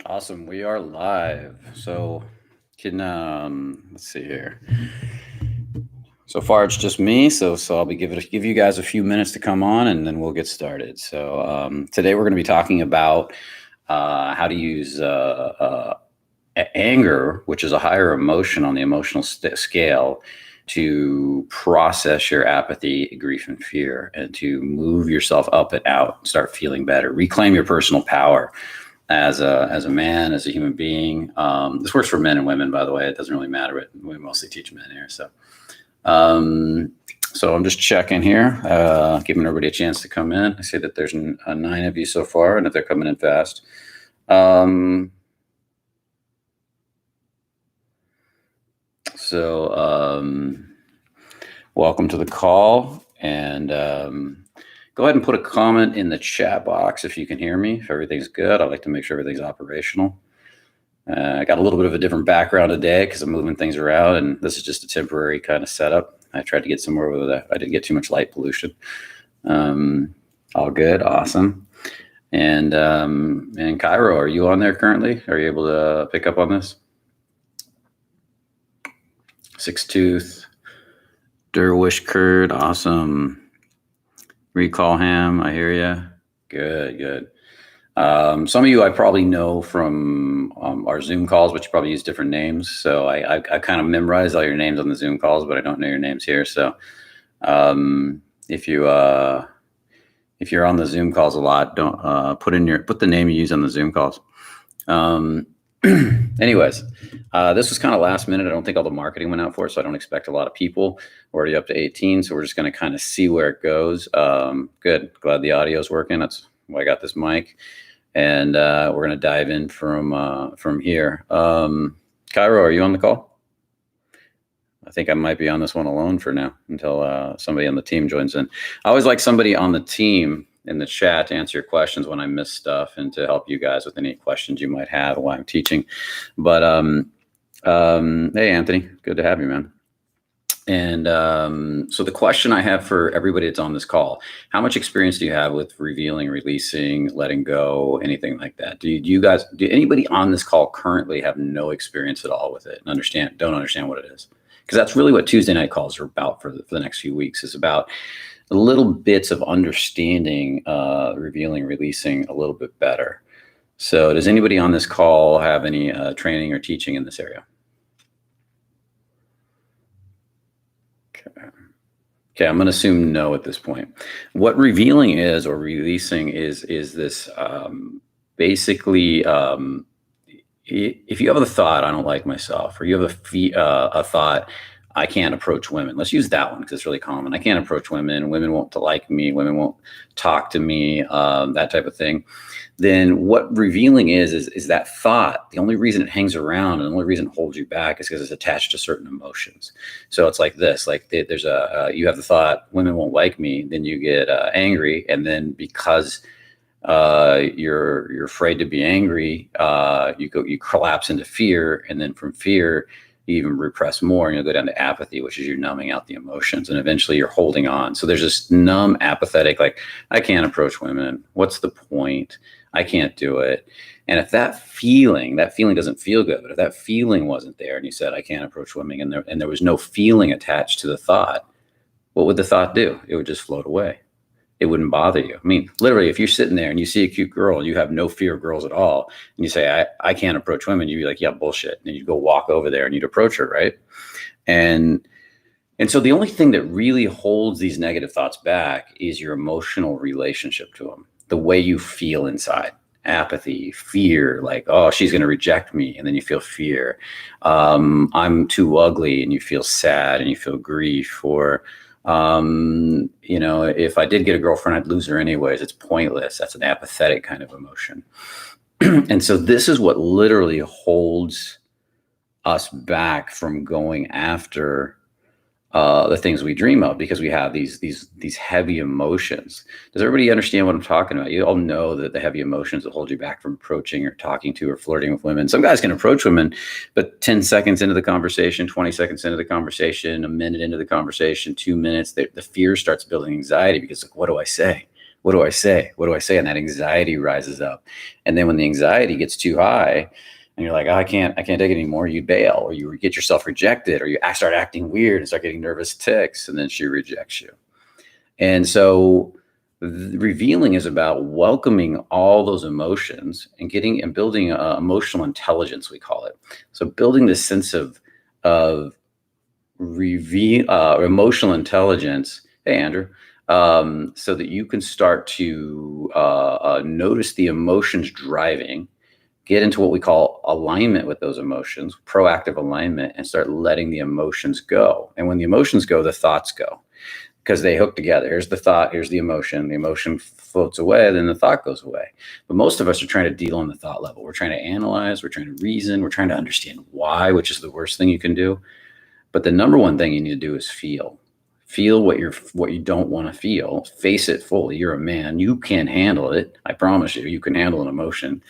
Awesome. We are live. So can let's see here. So far it's just me, so I'll be give you guys a few minutes to come on and then we'll get started. So today we're going to be talking about how to use anger, which is a higher emotion on the emotional scale, to process your apathy, grief, and fear, and to move yourself up and out, start feeling better, reclaim your personal power as a man, as a human being. This works for men and women, by the way. It doesn't really matter, but we mostly teach men here. So I'm just checking here, giving everybody a chance to come in. I see that there's 9 of you so far, and if they're coming in fast. Welcome to the call, and go ahead and put a comment in the chat box if you can hear me. If everything's good, I like to make sure everything's operational. I got a little bit of a different background today because I'm moving things around, and this is just a temporary kind of setup. I tried to get somewhere where I didn't get too much light pollution. All good, awesome. And Cairo, are you on there currently? Are you able to pick up on this? Six Tooth, Derwish Kurd, awesome. Recall Ham, I hear you. Good. Some of you I probably know from our Zoom calls, but you probably use different names. So I kind of memorized all your names on the Zoom calls, but I don't know your names here. So if you're on the Zoom calls a lot, don't put the name you use on the Zoom calls. Anyways, this was kind of last minute. I don't think all the marketing went out for it, so I don't expect a lot of people. We're already up to 18, so we're just going to kind of see where it goes. Good. Glad the audio is working. That's why I got this mic. And we're going to dive in from here. Cairo, are you on the call? I think I might be on this one alone for now until somebody on the team joins in. I always like somebody on the team in the chat to answer your questions when I miss stuff and to help you guys with any questions you might have while I'm teaching. But hey, Anthony, good to have you, man. And so the question I have for everybody that's on this call: how much experience do you have with revealing, releasing, letting go, anything like that? Do anybody on this call currently have no experience at all with it and don't understand what it is? Because that's really what Tuesday night calls are about for the next few weeks, is about little bits of understanding, revealing, releasing a little bit better. So does anybody on this call have any training or teaching in this area? Okay, I'm going to assume no at this point. What revealing is, or releasing is this basically, if you have a thought, I don't like myself, or you have a thought, I can't approach women. Let's use that one because it's really common. I can't approach women. Women won't like me. Women won't talk to me, that type of thing. Then what revealing is that thought. The only reason it hangs around and the only reason it holds you back is because it's attached to certain emotions. So it's like this, like there's you have the thought, women won't like me. Then you get angry. And then because you're afraid to be angry, you collapse into fear. And then from fear, you even repress more, and you'll go down to apathy, which is you're numbing out the emotions, and eventually you're holding on. So there's this numb, apathetic, like, I can't approach women. What's the point? I can't do it. And if that feeling doesn't feel good, but if that feeling wasn't there and you said, I can't approach women, and there was no feeling attached to the thought, what would the thought do? It would just float away. It wouldn't bother you. I mean, literally, if you're sitting there and you see a cute girl and you have no fear of girls at all, and you say, I can't approach women, you'd be like, yeah, bullshit. And you'd go walk over there and you'd approach her, right? And so the only thing that really holds these negative thoughts back is your emotional relationship to them, the way you feel inside. Apathy, fear, like, oh, she's going to reject me. And then you feel fear. I'm too ugly, and you feel sad and you feel grief. Or if I did get a girlfriend, I'd lose her anyways. It's pointless. That's an apathetic kind of emotion. And so this is what literally holds us back from going after the things we dream of, because we have these heavy emotions. Does everybody understand what I'm talking about? You all know that the heavy emotions that hold you back from approaching or talking to or flirting with women. Some guys can approach women, but 10 seconds into the conversation, 20 seconds into the conversation, a minute into the conversation, 2 minutes, the fear starts building anxiety because, like, what do I say? What do I say? What do I say? And that anxiety rises up. And then when the anxiety gets too high and you're like, oh, I can't take it anymore, you bail, or you get yourself rejected, or you start acting weird and start getting nervous tics, and then she rejects you. And so revealing is about welcoming all those emotions and building emotional intelligence, we call it. So building this sense of emotional intelligence. Hey, Andrew. So that you can start to notice the emotions driving, get into what we call alignment with those emotions, proactive alignment, and start letting the emotions go. And when the emotions go, the thoughts go, because they hook together. Here's the thought, here's the emotion floats away, then the thought goes away. But most of us are trying to deal on the thought level. We're trying to analyze, we're trying to reason, we're trying to understand why, which is the worst thing you can do. But the number one thing you need to do is feel what you don't want to feel. Face it fully. You're a man, you can handle it. I promise you can handle an emotion.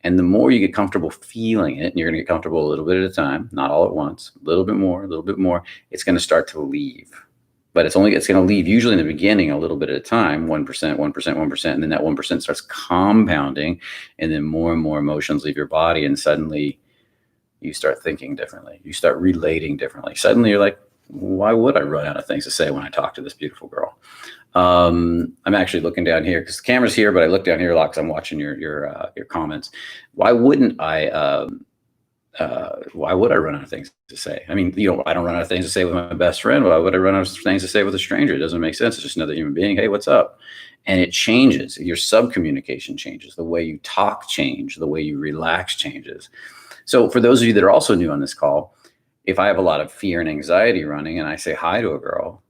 And the more you get comfortable feeling it, and you're going to get comfortable a little bit at a time, not all at once, a little bit more, it's going to start to leave. But it's going to leave usually in the beginning a little bit at a time, 1%, 1%, 1%. And then that 1% starts compounding, and then more and more emotions leave your body. And suddenly you start thinking differently. You start relating differently. Suddenly you're like, why would I run out of things to say when I talk to this beautiful girl? I'm actually looking down here because the camera's here, but I look down here a lot because I'm watching your comments. Why would I run out of things to say? I mean, I don't run out of things to say with my best friend. Why would I run out of things to say with a stranger? It doesn't make sense. It's just another human being. Hey, what's up? And it changes. Your subcommunication changes. The way you talk changes. The way you relax changes. So for those of you that are also new on this call, if I have a lot of fear and anxiety running and I say hi to a girl,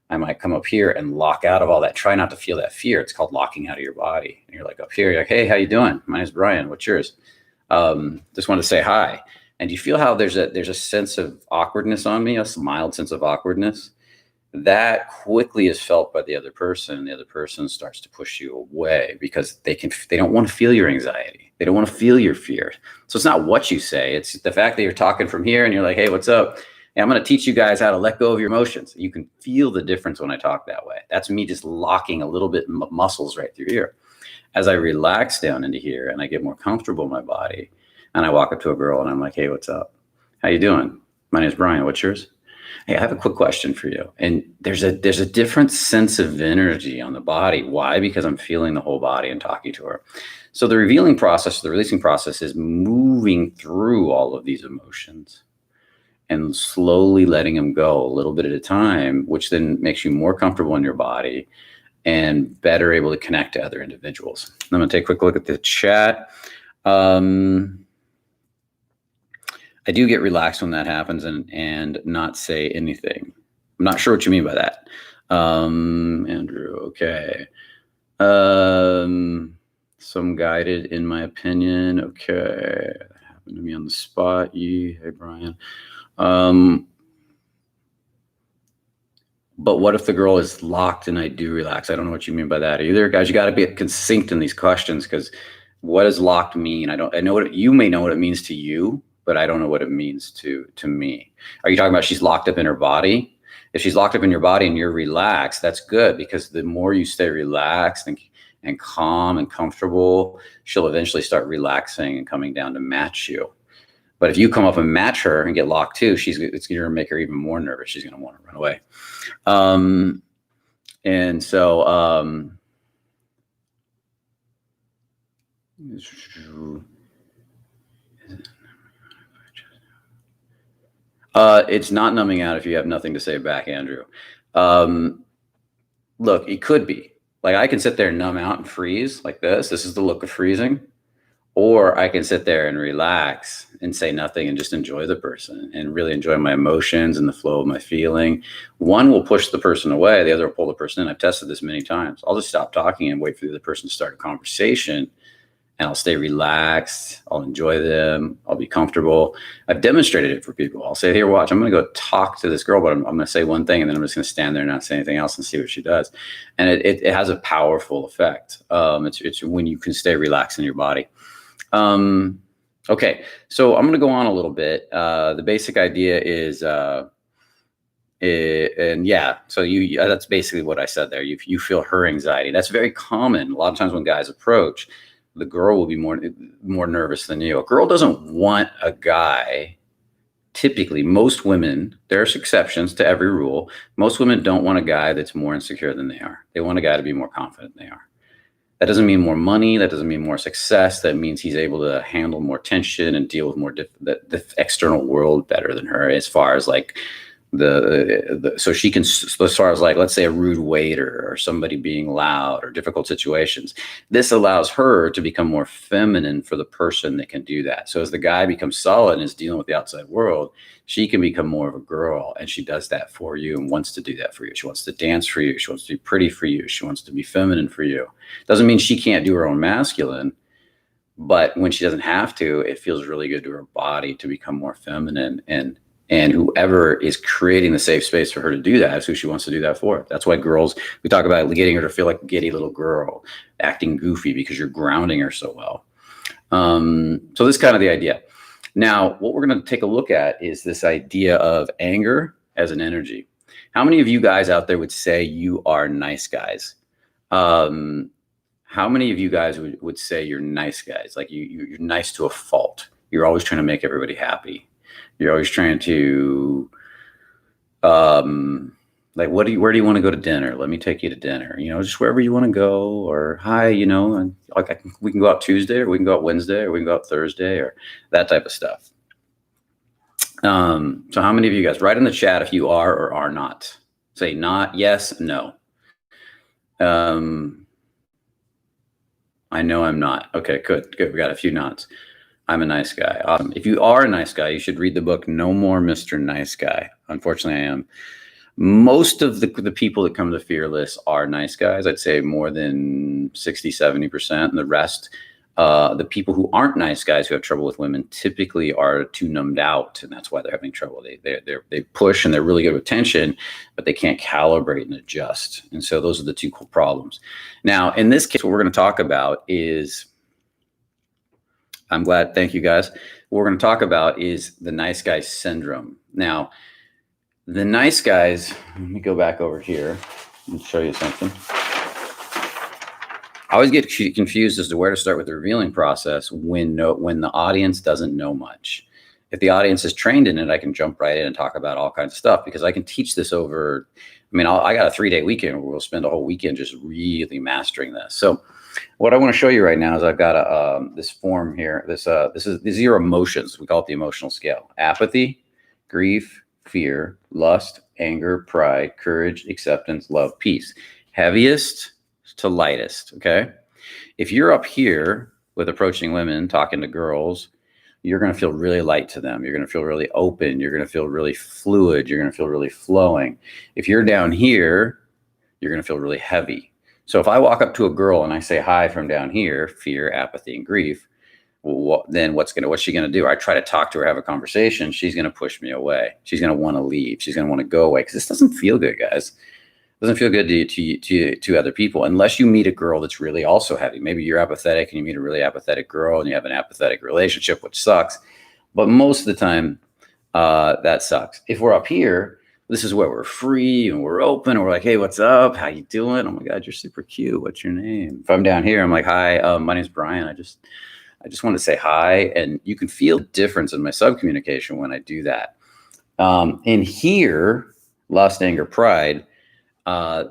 I might come up here and lock out of all that. Try not to feel that fear. It's called locking out of your body. And you're like up here, you're like, hey, how you doing? My name's Brian. What's yours? Just wanted to say hi. And you feel how there's a sense of awkwardness on me, a mild sense of awkwardness. That quickly is felt by the other person. The other person starts to push you away because they don't want to feel your anxiety. They don't want to feel your fear. So it's not what you say. It's the fact that you're talking from here and you're like, hey, what's up? Hey, I'm going to teach you guys how to let go of your emotions. You can feel the difference when I talk that way. That's me just locking a little bit muscles right through here. As I relax down into here and I get more comfortable in my body, and I walk up to a girl and I'm like, hey, what's up? How you doing? My name is Brian. What's yours? Hey, I have a quick question for you. And there's a different sense of energy on the body. Why? Because I'm feeling the whole body and talking to her. So the revealing process, the releasing process is moving through all of these emotions and slowly letting them go a little bit at a time, which then makes you more comfortable in your body and better able to connect to other individuals. I'm going to take a quick look at the chat. I do get relaxed when that happens and not say anything. I'm not sure what you mean by that. Andrew, okay. Some guided in my opinion. Okay. That happened to me on the spot. Hey, Brian. But what if the girl is locked and I do relax? I don't know what you mean by that either. Guys, you got to be succinct in these questions, because what does locked mean? I know what you may know what it means to you, but I don't know what it means to me. Are you talking about she's locked up in her body? If she's locked up in your body and you're relaxed, that's good, because the more you stay relaxed and calm and comfortable, she'll eventually start relaxing and coming down to match you. But if you come up and match her and get locked too, it's going to make her even more nervous. She's going to want to run away. And so, it's not numbing out if you have nothing to say back, Andrew. Look, it could be. Like, I can sit there and numb out and freeze like this. This is the look of freezing. Or I can sit there and relax and say nothing and just enjoy the person and really enjoy my emotions and the flow of my feeling. One will push the person away. The other will pull the person in. I've tested this many times. I'll just stop talking and wait for the other person to start a conversation, and I'll stay relaxed. I'll enjoy them. I'll be comfortable. I've demonstrated it for people. I'll say, here, watch, I'm going to go talk to this girl, but I'm going to say one thing, and then I'm just going to stand there and not say anything else and see what she does. And it has a powerful effect. It's when you can stay relaxed in your body. Okay, so I'm going to go on a little bit. The basic idea is And yeah, so that's basically what I said there. You feel her anxiety. That's very common. A lot of times when guys approach, the girl will be more nervous than you. A girl doesn't want a guy. Typically, most women, there's exceptions to every rule. Most women don't want a guy that's more insecure than they are. They want a guy to be more confident than they are. That doesn't mean more money. That doesn't mean more success. That means he's able to handle more tension and deal with more the external world better than her, as far as like so she can, as far as like, let's say a rude waiter or somebody being loud or difficult situations. This allows her to become more feminine for the person that can do that. So as the guy becomes solid and is dealing with the outside world, she can become more of a girl, and she does that for you and wants to do that for you. She wants to dance for you. She wants to be pretty for you. She wants to be feminine for you. Doesn't mean she can't do her own masculine, but when she doesn't have to, it feels really good to her body to become more feminine. And whoever is creating the safe space for her to do that is who she wants to do that for. That's why girls, we talk about getting her to feel like a giddy little girl, acting goofy, because you're grounding her so well. So this is kind of the idea. Now, what we're going to take a look at is this idea of anger as an energy. How many of you guys out there would say you are nice guys? How many of you guys would say you're nice guys? Like you're nice to a fault. You're always trying to make everybody happy. You're always trying to, like, where do you want to go to dinner? Let me take you to dinner, just wherever you want to go, or hi, and like we can go out Tuesday, or we can go out Wednesday, or we can go out Thursday, or that type of stuff. So how many of you guys, write in the chat if you are or are not. Say not, yes, no. I know I'm not. Okay, good. We got a few nods. I'm a nice guy. Awesome. If you are a nice guy, you should read the book No More Mr. Nice Guy. Unfortunately, I am. Most of the people that come to Fearless are nice guys. I'd say more than 60, 70%. And the rest, the people who aren't nice guys who have trouble with women typically are too numbed out. And that's why they're having trouble. They push and they're really good with tension, but they can't calibrate and adjust. And so those are the two cool problems. Now, in this case, what we're going to talk about is, I'm glad. Thank you, guys. What we're going to talk about is the nice guy syndrome. Now, the nice guys, let me go back over here and show you something. I always get confused as to where to start with the revealing process when the audience doesn't know much. If the audience is trained in it, I can jump right in and talk about all kinds of stuff, because I can teach this over, I got a 3-day weekend where we'll spend a whole weekend just really mastering this. So what I want to show you right now is I've got this form here. These are your emotions. We call it the emotional scale: apathy, grief, fear, lust, anger, pride, courage, acceptance, love, peace. Heaviest to lightest. Okay. If you're up here with approaching women, talking to girls, you're going to feel really light to them. You're going to feel really open. You're going to feel really fluid. You're going to feel really flowing. If you're down here, you're going to feel really heavy. So if I walk up to a girl and I say hi from down here, fear, apathy, and grief, then what's she going to do? I try to talk to her, have a conversation. She's going to push me away. She's going to want to leave. She's going to want to go away, because this doesn't feel good, guys. It doesn't feel good to other people, unless you meet a girl that's really also heavy. Maybe you're apathetic and you meet a really apathetic girl and you have an apathetic relationship, which sucks. But most of the time, that sucks. If we're up here, this is where we're free and we're open and we're like, hey, what's up? How you doing? Oh my God, you're super cute. What's your name? If I'm down here, I'm like, hi, my name's Brian. I just want to say hi. And you can feel the difference in my subcommunication when I do that. In here, lust, anger, pride,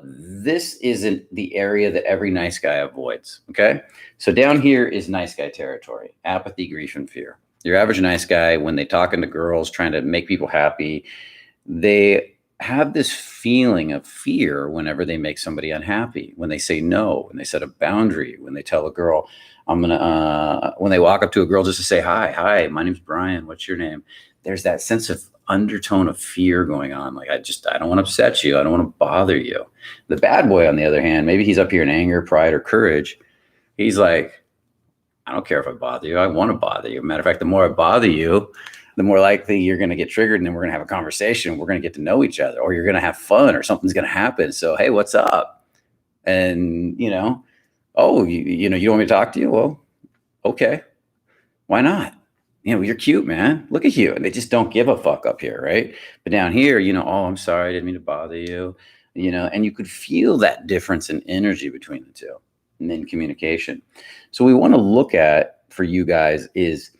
this isn't the area that every nice guy avoids. Okay. So down here is nice guy territory: apathy, grief, and fear. Your average nice guy, when they talking to girls, trying to make people happy, they have this feeling of fear whenever they make somebody unhappy, when they say no, when they set a boundary, when they tell a girl, when they walk up to a girl just to say, hi, my name's Brian. What's your name? There's that sense of undertone of fear going on. Like, I don't want to upset you. I don't want to bother you. The bad boy, on the other hand, maybe he's up here in anger, pride, or courage. He's like, I don't care if I bother you. I want to bother you. Matter of fact, the more I bother you, the more likely you're going to get triggered, and then we're going to have a conversation. We're going to get to know each other, or you're going to have fun, or something's going to happen. So, hey, what's up? And, oh, you don't want me to talk to you? Well, okay. Why not? You're cute, man. Look at you. And they just don't give a fuck up here, right? But down here, oh, I'm sorry, I didn't mean to bother you, and you could feel that difference in energy between the two and then communication. So we want to look at for you guys is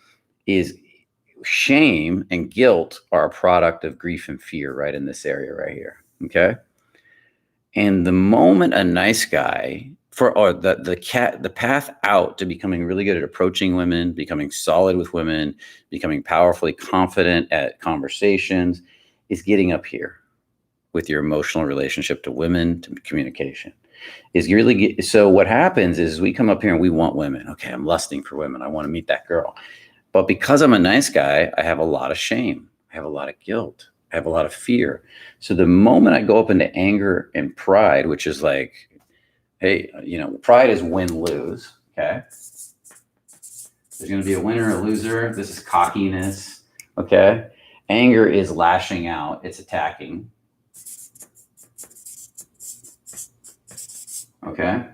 shame and guilt are a product of grief and fear right in this area right here. Okay. And the moment a nice guy or the path out to becoming really good at approaching women, becoming solid with women, becoming powerfully confident at conversations is getting up here with your emotional relationship to women, to communication. So what happens is we come up here and we want women. Okay, I'm lusting for women. I want to meet that girl. But because I'm a nice guy, I have a lot of shame. I have a lot of guilt. I have a lot of fear. So the moment I go up into anger and pride, which is like, hey, pride is win-lose. Okay. There's going to be a winner and a loser. This is cockiness. Okay. Anger is lashing out. It's attacking. Okay.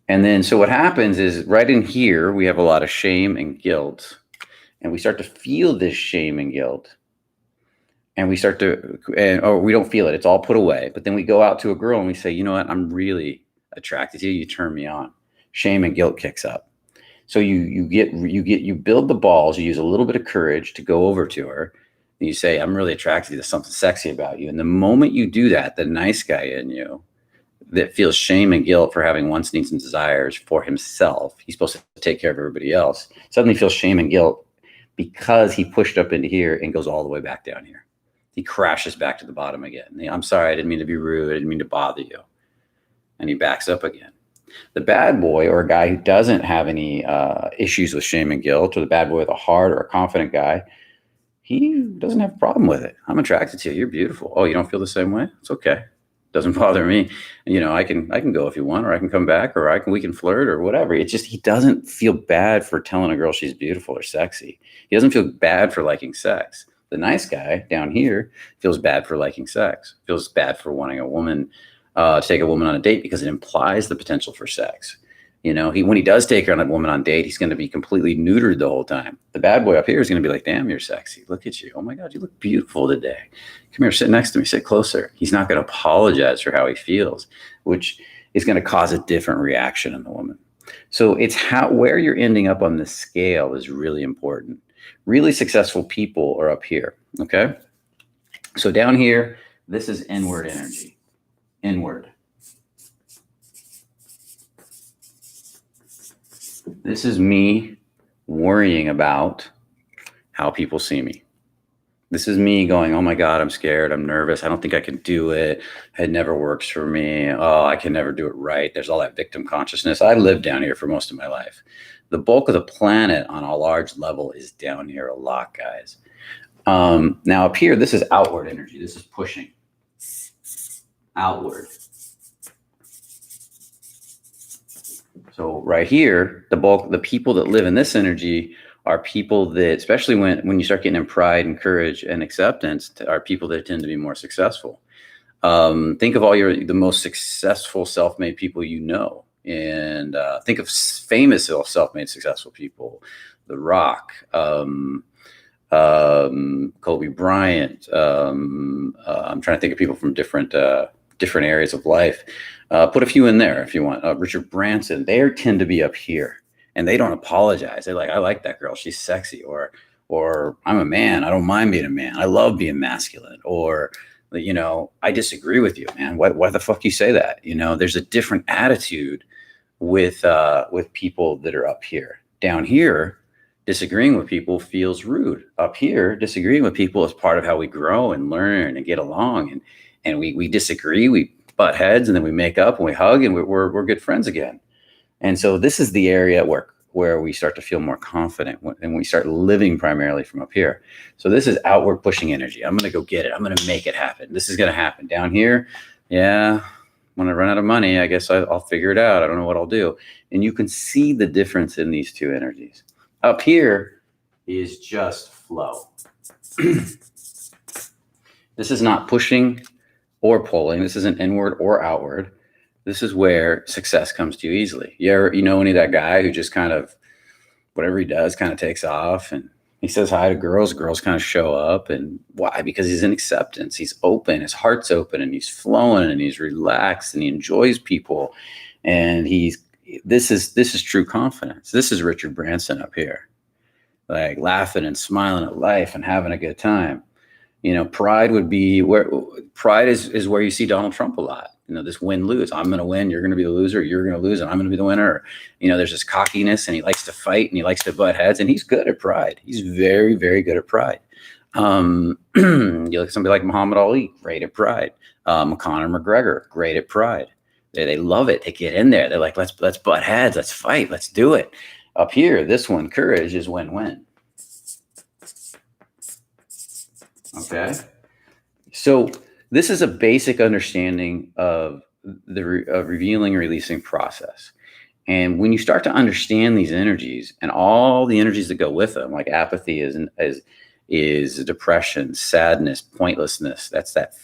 And then, so what happens is right in here, we have a lot of shame and guilt. And we start to feel this shame and guilt. And we start to, or we don't feel it. It's all put away. But then we go out to a girl and we say, you know what? I'm really attracted to you. You turn me on. Shame and guilt kicks up. So you build the balls. You use a little bit of courage to go over to her. And you say, I'm really attracted to you. There's something sexy about you. And the moment you do that, the nice guy in you that feels shame and guilt for having wants, needs, and desires for himself, he's supposed to take care of everybody else, suddenly feels shame and guilt because he pushed up into here and goes all the way back down here. He crashes back to the bottom again. I'm sorry, I didn't mean to be rude. I didn't mean to bother you. And he backs up again. The bad boy, or a guy who doesn't have any issues with shame and guilt, or the bad boy with a heart or a confident guy, he doesn't have a problem with it. I'm attracted to you. You're beautiful. Oh, you don't feel the same way? It's okay. Doesn't bother me. I can go if you want, or I can come back, or we can flirt or whatever. It's just, he doesn't feel bad for telling a girl she's beautiful or sexy. He doesn't feel bad for liking sex. The nice guy down here feels bad for liking sex, feels bad for wanting a woman, to take a woman on a date because it implies the potential for sex. When he does take her on a woman on a date, he's going to be completely neutered the whole time. The bad boy up here is going to be like, damn, you're sexy. Look at you. Oh my God, you look beautiful today. Come here, sit next to me, sit closer. He's not going to apologize for how he feels, which is going to cause a different reaction in the woman. So it's where you're ending up on the scale is really important. Really successful people are up here. Okay. So down here, this is inward energy. Inward. This is me worrying about how people see me. This is me going, oh my God, I'm scared. I'm nervous. I don't think I can do it. It never works for me. Oh, I can never do it right. There's all that victim consciousness. I lived down here for most of my life. The bulk of the planet on a large level is down here a lot, guys. Now up here, this is outward energy. This is pushing outward. So right here, the people that live in this energy are people that, especially when you start getting in pride and courage and acceptance, are people that tend to be more successful. Think of the most successful self-made people and think of famous self-made successful people: The Rock, Kobe Bryant. I'm trying to think of people from different areas of life. Put a few in there if you want. Richard Branson. They tend to be up here, and they don't apologize. They're like, I like that girl. She's sexy. Or I'm a man. I don't mind being a man. I love being masculine. Or, I disagree with you, man. Why the fuck you say that? There's a different attitude with people that are up here. Down here, disagreeing with people feels rude. Up here, disagreeing with people is part of how we grow and learn and get along. And we disagree, we butt heads, and then we make up and we hug, and we're good friends again. And so this is the area where we start to feel more confident, and we start living primarily from up here. So this is outward pushing energy. I'm going to go get it. I'm going to make it happen. This is going to happen. Down here, yeah, when I run out of money, I guess I'll figure it out. I don't know what I'll do. And you can see the difference in these two energies. Up here is just flow. This is not pushing or pulling. This isn't inward or outward. This is where success comes to you easily. You know any of that guy who just kind of whatever he does kind of takes off, and he says hi to girls. Girls kind of show up, and why? Because he's in acceptance. He's open. His heart's open, and he's flowing, and he's relaxed, and he enjoys people, and this is true confidence. This is Richard Branson up here, like laughing and smiling at life and having a good time. Pride would be pride is where you see Donald Trump a lot. This win-lose. I'm going to win. You're going to be the loser. You're going to lose, and I'm going to be the winner. There's this cockiness, and he likes to fight, and he likes to butt heads, and he's good at pride. He's very, very good at pride. You look at somebody like Muhammad Ali, great at pride. Conor McGregor, great at pride. They love it. They get in there. They're like, let's butt heads. Let's fight. Let's do it. Up here, this one, courage is win-win. Okay. So this is a basic understanding of the revealing and releasing process. And when you start to understand these energies and all the energies that go with them, like apathy is depression, sadness, pointlessness.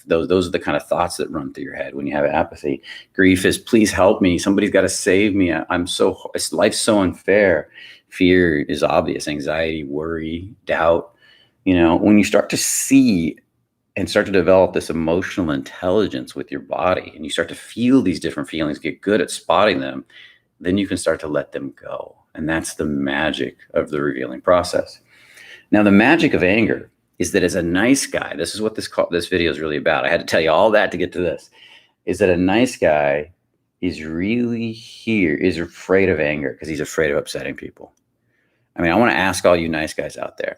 Those are the kind of thoughts that run through your head when you have apathy. Grief is, please help me. Somebody's got to save me. Life's so unfair. Fear is obvious. Anxiety, worry, doubt. When you start to see and start to develop this emotional intelligence with your body, and you start to feel these different feelings, get good at spotting them, then you can start to let them go. And that's the magic of the revealing process. Now, the magic of anger is that as a nice guy, this is what this video is really about. I had to tell you all that to get to this, is that a nice guy is afraid of anger because he's afraid of upsetting people. I mean, I want to ask all you nice guys out there,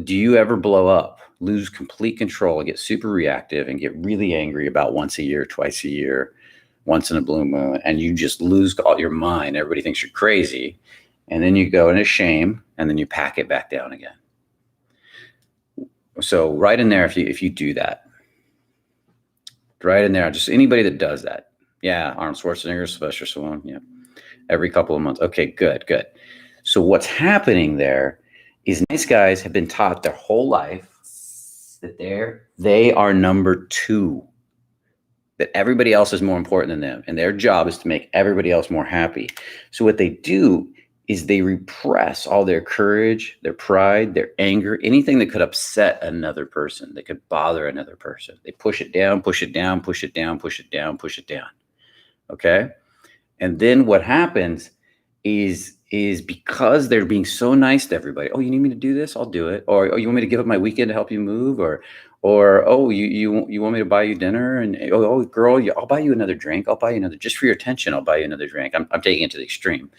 do you ever blow up, lose complete control, get super reactive, and get really angry about once a year, twice a year, once in a blue moon, and you just lose all your mind? Everybody thinks you're crazy. And then you go into shame, and then you pack it back down again. So right in there, if you do that, right in there, just anybody that does that. Yeah, Arnold Schwarzenegger, Sylvester Stallone, yeah, every couple of months. Okay, good. So what's happening there is nice guys have been taught their whole life that they are number two, that everybody else is more important than them, and their job is to make everybody else more happy. So what they do is they repress all their courage, their pride, their anger, anything that could upset another person, that could bother another person. They push it down, push it down, push it down, push it down, push it down. Okay? And then what happens is because they're being so nice to everybody. Oh, you need me to do this? I'll do it. Or, oh, you want me to give up my weekend to help you move? Or oh, you want me to buy you dinner? And oh girl, I'll buy you another drink. I'll buy you another, just for your attention. I'll buy you another drink. I'm taking it to the extreme.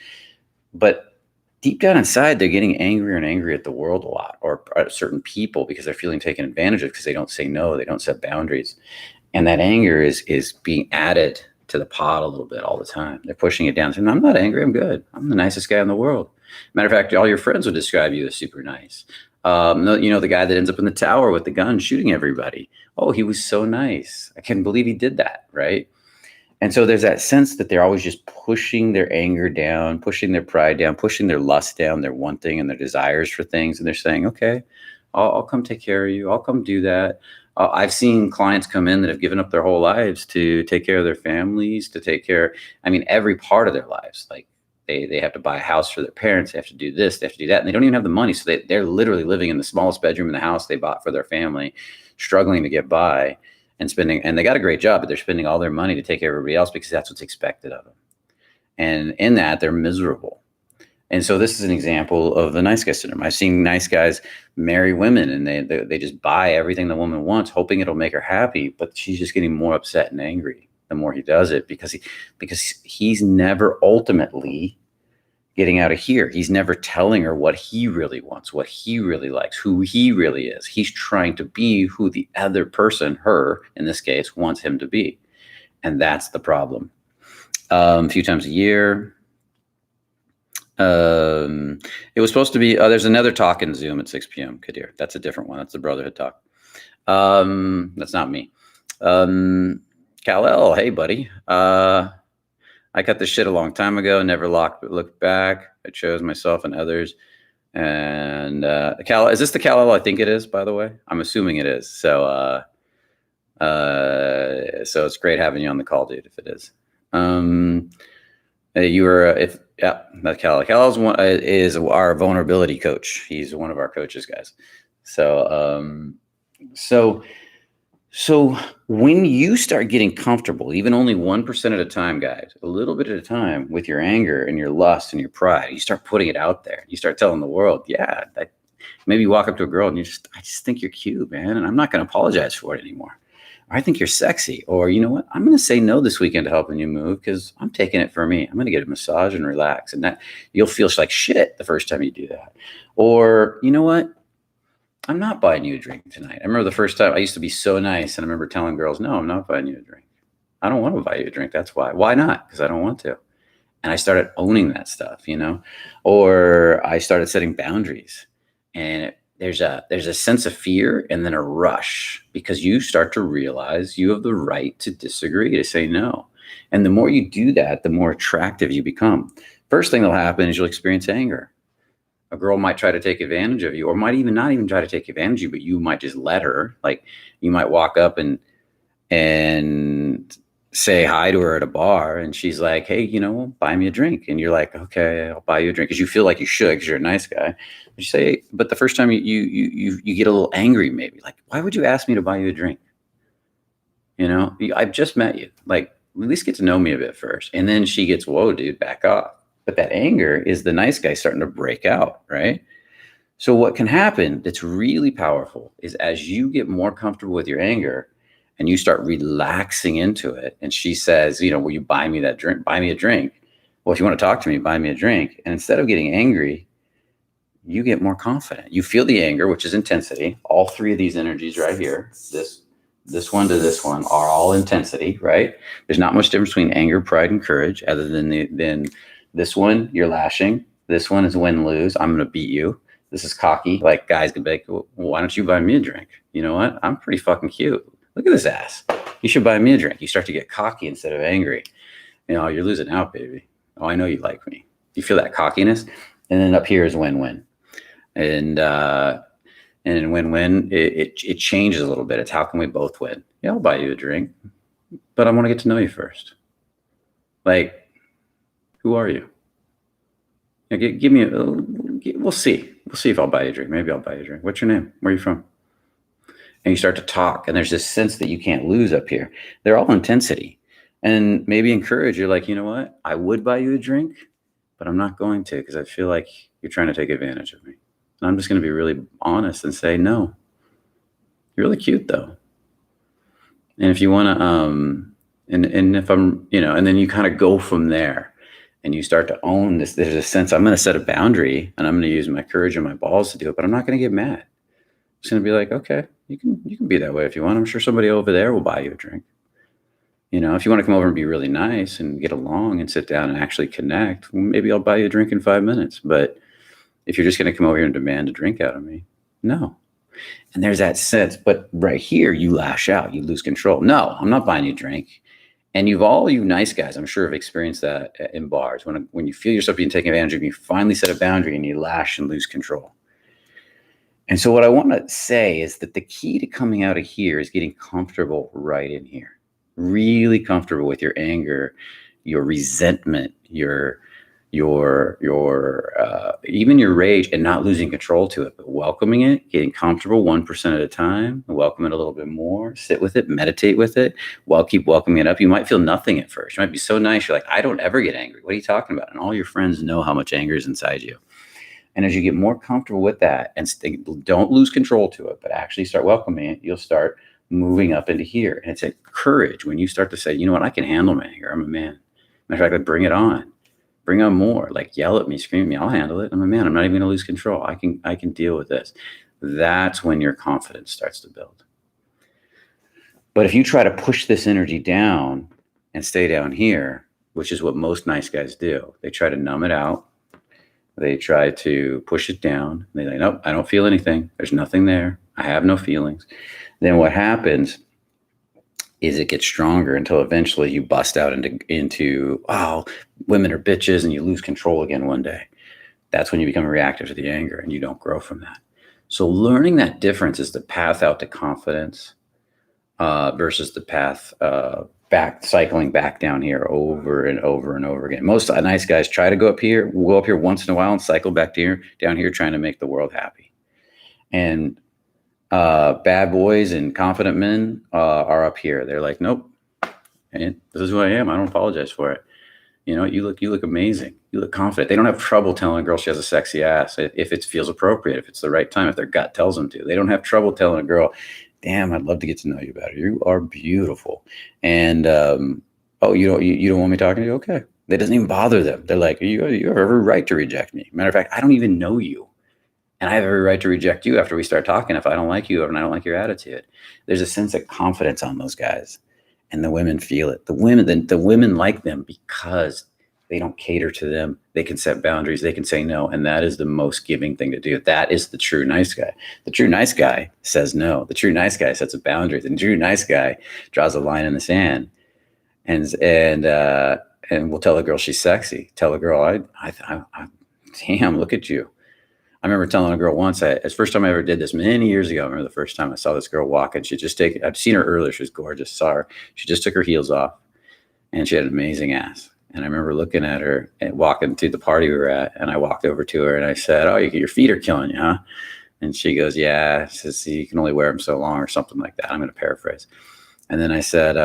But deep down inside, they're getting angrier and angrier at the world a lot, or at certain people, because they're feeling taken advantage of, because they don't say no, they don't set boundaries. And that anger is being added to the pot a little bit all the time. They're pushing it down, saying, I'm not angry, I'm good. I'm the nicest guy in the world. Matter of fact, all your friends would describe you as super nice. The guy that ends up in the tower with the gun shooting everybody. Oh, he was so nice. I can't believe he did that, right? And so there's that sense that they're always just pushing their anger down, pushing their pride down, pushing their lust down, their wanting and their desires for things. And they're saying, okay, I'll come take care of you. I'll come do that. I've seen clients come in that have given up their whole lives to take care of their families, to take care, every part of their lives. Like they have to buy a house for their parents. They have to do this, they have to do that. And they don't even have the money. So they're literally living in the smallest bedroom in the house they bought for their family, struggling to get by. And they got a great job, but they're spending all their money to take care of everybody else because that's what's expected of them. And in that, they're miserable. And so this is an example of the nice guy syndrome. I've seen nice guys marry women, and they just buy everything the woman wants, hoping it'll make her happy, but she's just getting more upset and angry the more he does it, because he's never ultimately getting out of here. He's never telling her what he really wants, what he really likes, who he really is. He's trying to be who the other person, her in this case, wants him to be. And that's the problem. A few times a year. It was supposed to be, there's another talk in Zoom at 6 p.m. Kadir. That's a different one. That's the Brotherhood talk. That's not me. Kal-El, hey buddy. I cut this shit a long time ago, never looked back. I chose myself and others. And is this the Kal-El I think it is, by the way? I'm assuming it is. So it's great having you on the call, dude, if it is. You were, Yeah, that's Cal. Is our vulnerability coach. He's one of our coaches, guys. So, so, so when you start getting comfortable, even only 1% at a time, guys, a little bit at a time, with your anger and your lust and your pride, you start putting it out there. You start telling the world, yeah, maybe you walk up to a girl and I just think you're cute, man, and I'm not going to apologize for it anymore. Or I think you're sexy. Or, you know what? I'm going to say no this weekend to helping you move because I'm taking it for me. I'm going to get a massage and relax. And that you'll feel like shit the first time you do that. Or, you know what? I'm not buying you a drink tonight. I remember the first time I used to be so nice. And I remember telling girls, no, I'm not buying you a drink. I don't want to buy you a drink. That's why. Why not? Because I don't want to. And I started owning that stuff, or I started setting boundaries. And there's a sense of fear and then a rush because you start to realize you have the right to disagree, to say no. And the more you do that, the more attractive you become. First thing that'll happen is you'll experience anger. A girl might try to take advantage of you, or might even not even try to take advantage of you, but you might just let her. Like you might walk up and say hi to her at a bar, and she's like, hey, buy me a drink. And you're like, okay, I'll buy you a drink, because you feel like you should, because you're a nice guy. But the first time you get a little angry, maybe like, why would you ask me to buy you a drink? I've just met you. Like, at least get to know me a bit first. And then she gets, whoa, dude, back off. But that anger is the nice guy starting to break out, right? So what can happen that's really powerful is as you get more comfortable with your anger and you start relaxing into it, and she says, will you buy me that drink? Buy me a drink. Well, if you want to talk to me, buy me a drink. And instead of getting angry, you get more confident. You feel the anger, which is intensity. All three of these energies right here, this one to this one, are all intensity, right? There's not much difference between anger, pride, and courage, other than this one, you're lashing. This one is win, lose. I'm going to beat you. This is cocky. Like, guys can be like, well, why don't you buy me a drink? You know what? I'm pretty fucking cute. Look at this ass. You should buy me a drink. You start to get cocky instead of angry. You're losing out, baby. Oh, I know you like me. You feel that cockiness? And then up here is win-win. And in win-win, it changes a little bit. It's how can we both win? Yeah, I'll buy you a drink, but I want to get to know you first. Like, who are you? Give me we'll see. We'll see if I'll buy you a drink. Maybe I'll buy you a drink. What's your name? Where are you from? And you start to talk, and there's this sense that you can't lose up here. They're all intensity. And maybe encourage. You're like, you know what? I would buy you a drink, but I'm not going to, because I feel like you're trying to take advantage of me. And I'm just going to be really honest and say, no. You're really cute, though. And if you want to, and if I'm, and then you kind of go from there. And you start to own this. There's a sense, I'm going to set a boundary, and I'm going to use my courage and my balls to do it, but I'm not going to get mad. I'm just going to be like, okay, you can be that way if you want. I'm sure somebody over there will buy you a drink. If you want to come over and be really nice and get along and sit down and actually connect, well, maybe I'll buy you a drink in 5 minutes. But if you're just going to come over here and demand a drink out of me, no. And there's that sense, but right here, you lash out, you lose control. No, I'm not buying you a drink. And you nice guys, I'm sure, have experienced that in bars. When you feel yourself being taken advantage of, you finally set a boundary and you lash and lose control. And so what I want to say is that the key to coming out of here is getting comfortable right in here. Really comfortable with your anger, your resentment, your even your rage, and not losing control to it, but welcoming it, getting comfortable 1% at a time, welcome it a little bit more, sit with it, meditate with it, while keep welcoming it up. You might feel nothing at first. You might be so nice. You're like, I don't ever get angry. What are you talking about? And all your friends know how much anger is inside you. And as you get more comfortable with that and don't lose control to it, but actually start welcoming it, you'll start moving up into here. And it's a courage when you start to say, you know what, I can handle my anger. I'm a man. Matter of fact, bring it on. Bring on more. Like, yell at me, scream at me. I'll handle it. I'm a man. I'm not even going to lose control. I can deal with this. That's when your confidence starts to build. But if you try to push this energy down and stay down here, which is what most nice guys do, they try to numb it out. They try to push it down. They're like, nope, I don't feel anything. There's nothing there. I have no feelings. Then what happens is it gets stronger until eventually you bust out into oh, women are bitches, and you lose control again one day. That's when you become reactive to the anger, and you don't grow from that. So learning that difference is the path out to confidence versus the path back cycling back down here over and over and over again. Most nice guys try to go up here, we'll go up here once in a while and cycle back down here, trying to make the world happy. And bad boys and confident men are up here. They're like, nope, and this is who I am. I don't apologize for it. You know, you look amazing. You look confident. They don't have trouble telling a girl she has a sexy ass if it feels appropriate, if it's the right time, if their gut tells them to. They don't have trouble telling a girl, damn, I'd love to get to know you better. You are beautiful. And oh, you don't want me talking to you? Okay. That doesn't even bother them. They're like, you have every right to reject me. Matter of fact, I don't even know you. And I have every right to reject you after we start talking if I don't like you and I don't like your attitude. There's a sense of confidence on those guys. And the women feel it. The women like them because they don't cater to them. They can set boundaries. They can say no. And that is the most giving thing to do. That is the true nice guy. The true nice guy says no. The true nice guy sets a boundary. The true nice guy draws a line in the sand and will tell a girl she's sexy. Tell a girl, damn, look at you. I remember telling a girl once, it's the first time I ever did this many years ago. I remember the first time I saw this girl walking. I'd seen her earlier. She was gorgeous. Saw her. She just took her heels off and she had an amazing ass. And I remember looking at her and walking to the party we were at. And I walked over to her and I said, oh, your feet are killing you, huh? And she goes, yeah. She says, you can only wear them so long or something like that. I'm going to paraphrase. And then I said,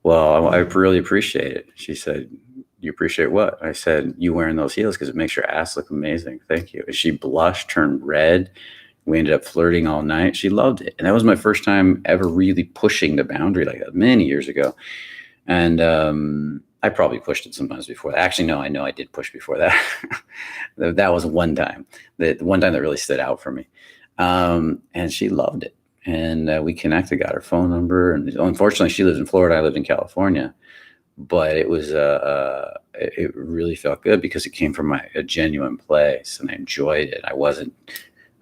well, I really appreciate it. She said, you appreciate what? I said, you wearing those heels because it makes your ass look amazing. Thank you. And she blushed, turned red. We ended up flirting all night. She loved it. And that was my first time ever really pushing the boundary like that many years ago. And I probably pushed it sometimes before that. Actually, no, I know I did push before that. That was one time. The one time that really stood out for me. And she loved it. And we connected, got her phone number. And unfortunately, she lives in Florida. I lived in California. But it was it really felt good because it came from a genuine place, and I enjoyed it. I wasn't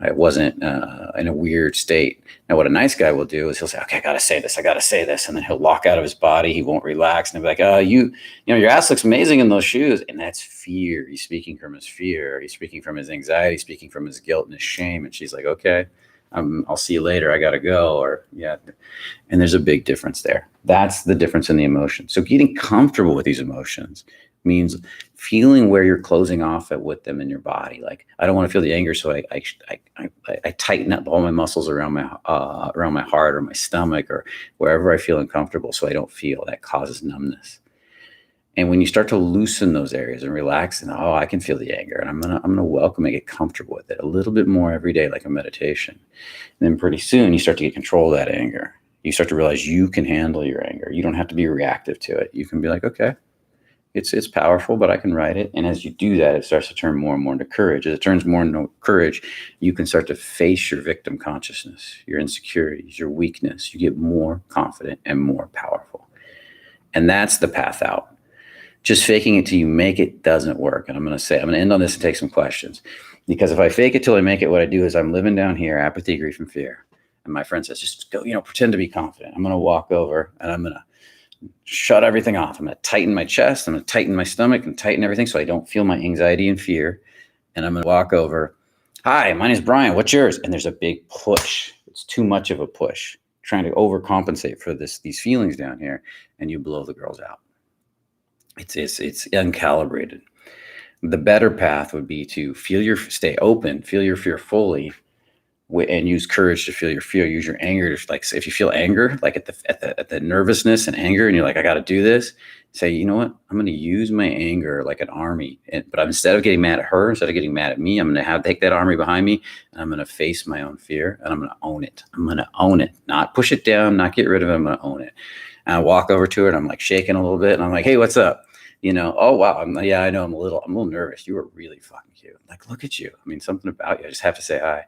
in a weird state. Now, what a nice guy will do is he'll say, "Okay, I gotta say this," and then he'll lock out of his body. He won't relax, and he'll be like, "Oh, you know, your ass looks amazing in those shoes," and that's fear. He's speaking from his fear. He's speaking from his anxiety. Speaking from his guilt and his shame. And she's like, "Okay, I'll see you later. I gotta go." Or yeah. And there's a big difference there. That's the difference in the emotion. So getting comfortable with these emotions means feeling where you're closing off with them in your body. Like, I don't want to feel the anger, so I tighten up all my muscles around my heart or my stomach or wherever I feel uncomfortable, so I don't feel. That causes numbness. And when you start to loosen those areas and relax, and I can feel the anger, and I'm gonna welcome it, get comfortable with it a little bit more every day, like a meditation. And then pretty soon you start to get control of that anger. You start to realize you can handle your anger. You don't have to be reactive to it. You can be like, okay, it's powerful, but I can ride it. And as you do that, it starts to turn more and more into courage. As it turns more into courage, you can start to face your victim consciousnness, your insecurities, your weakness. You get more confident and more powerful. And that's the path out. Just faking it till you make it doesn't work. And I'm going to end on this and take some questions. Because if I fake it till I make it, what I do is I'm living down here, apathy, grief, and fear. And my friend says, just go, pretend to be confident. I'm going to walk over and I'm going to shut everything off. I'm going to tighten my chest. I'm going to tighten my stomach and tighten everything so I don't feel my anxiety and fear. And I'm going to walk over. Hi, my name is Brian. What's yours? And there's a big push. It's too much of a push. Trying to overcompensate for these feelings down here. And you blow the girls out. It's uncalibrated. The better path would be to stay open, feel your fear fully, and use courage to feel your fear. Use your anger to, like, if you feel anger, like at the nervousness and anger, and you're like, I got to do this. Say, you know what? I'm going to use my anger like an army, but instead of getting mad at her, instead of getting mad at me, I'm going to take that army behind me, and I'm going to face my own fear, and I'm going to own it. I'm going to own it, not push it down, not get rid of it. I'm going to own it. And I walk over to her, and I'm like shaking a little bit, and I'm like, hey, what's up? Oh, wow. I know I'm a little nervous. You were really fucking cute. Like, look at you. I mean, something about you. I just have to say hi.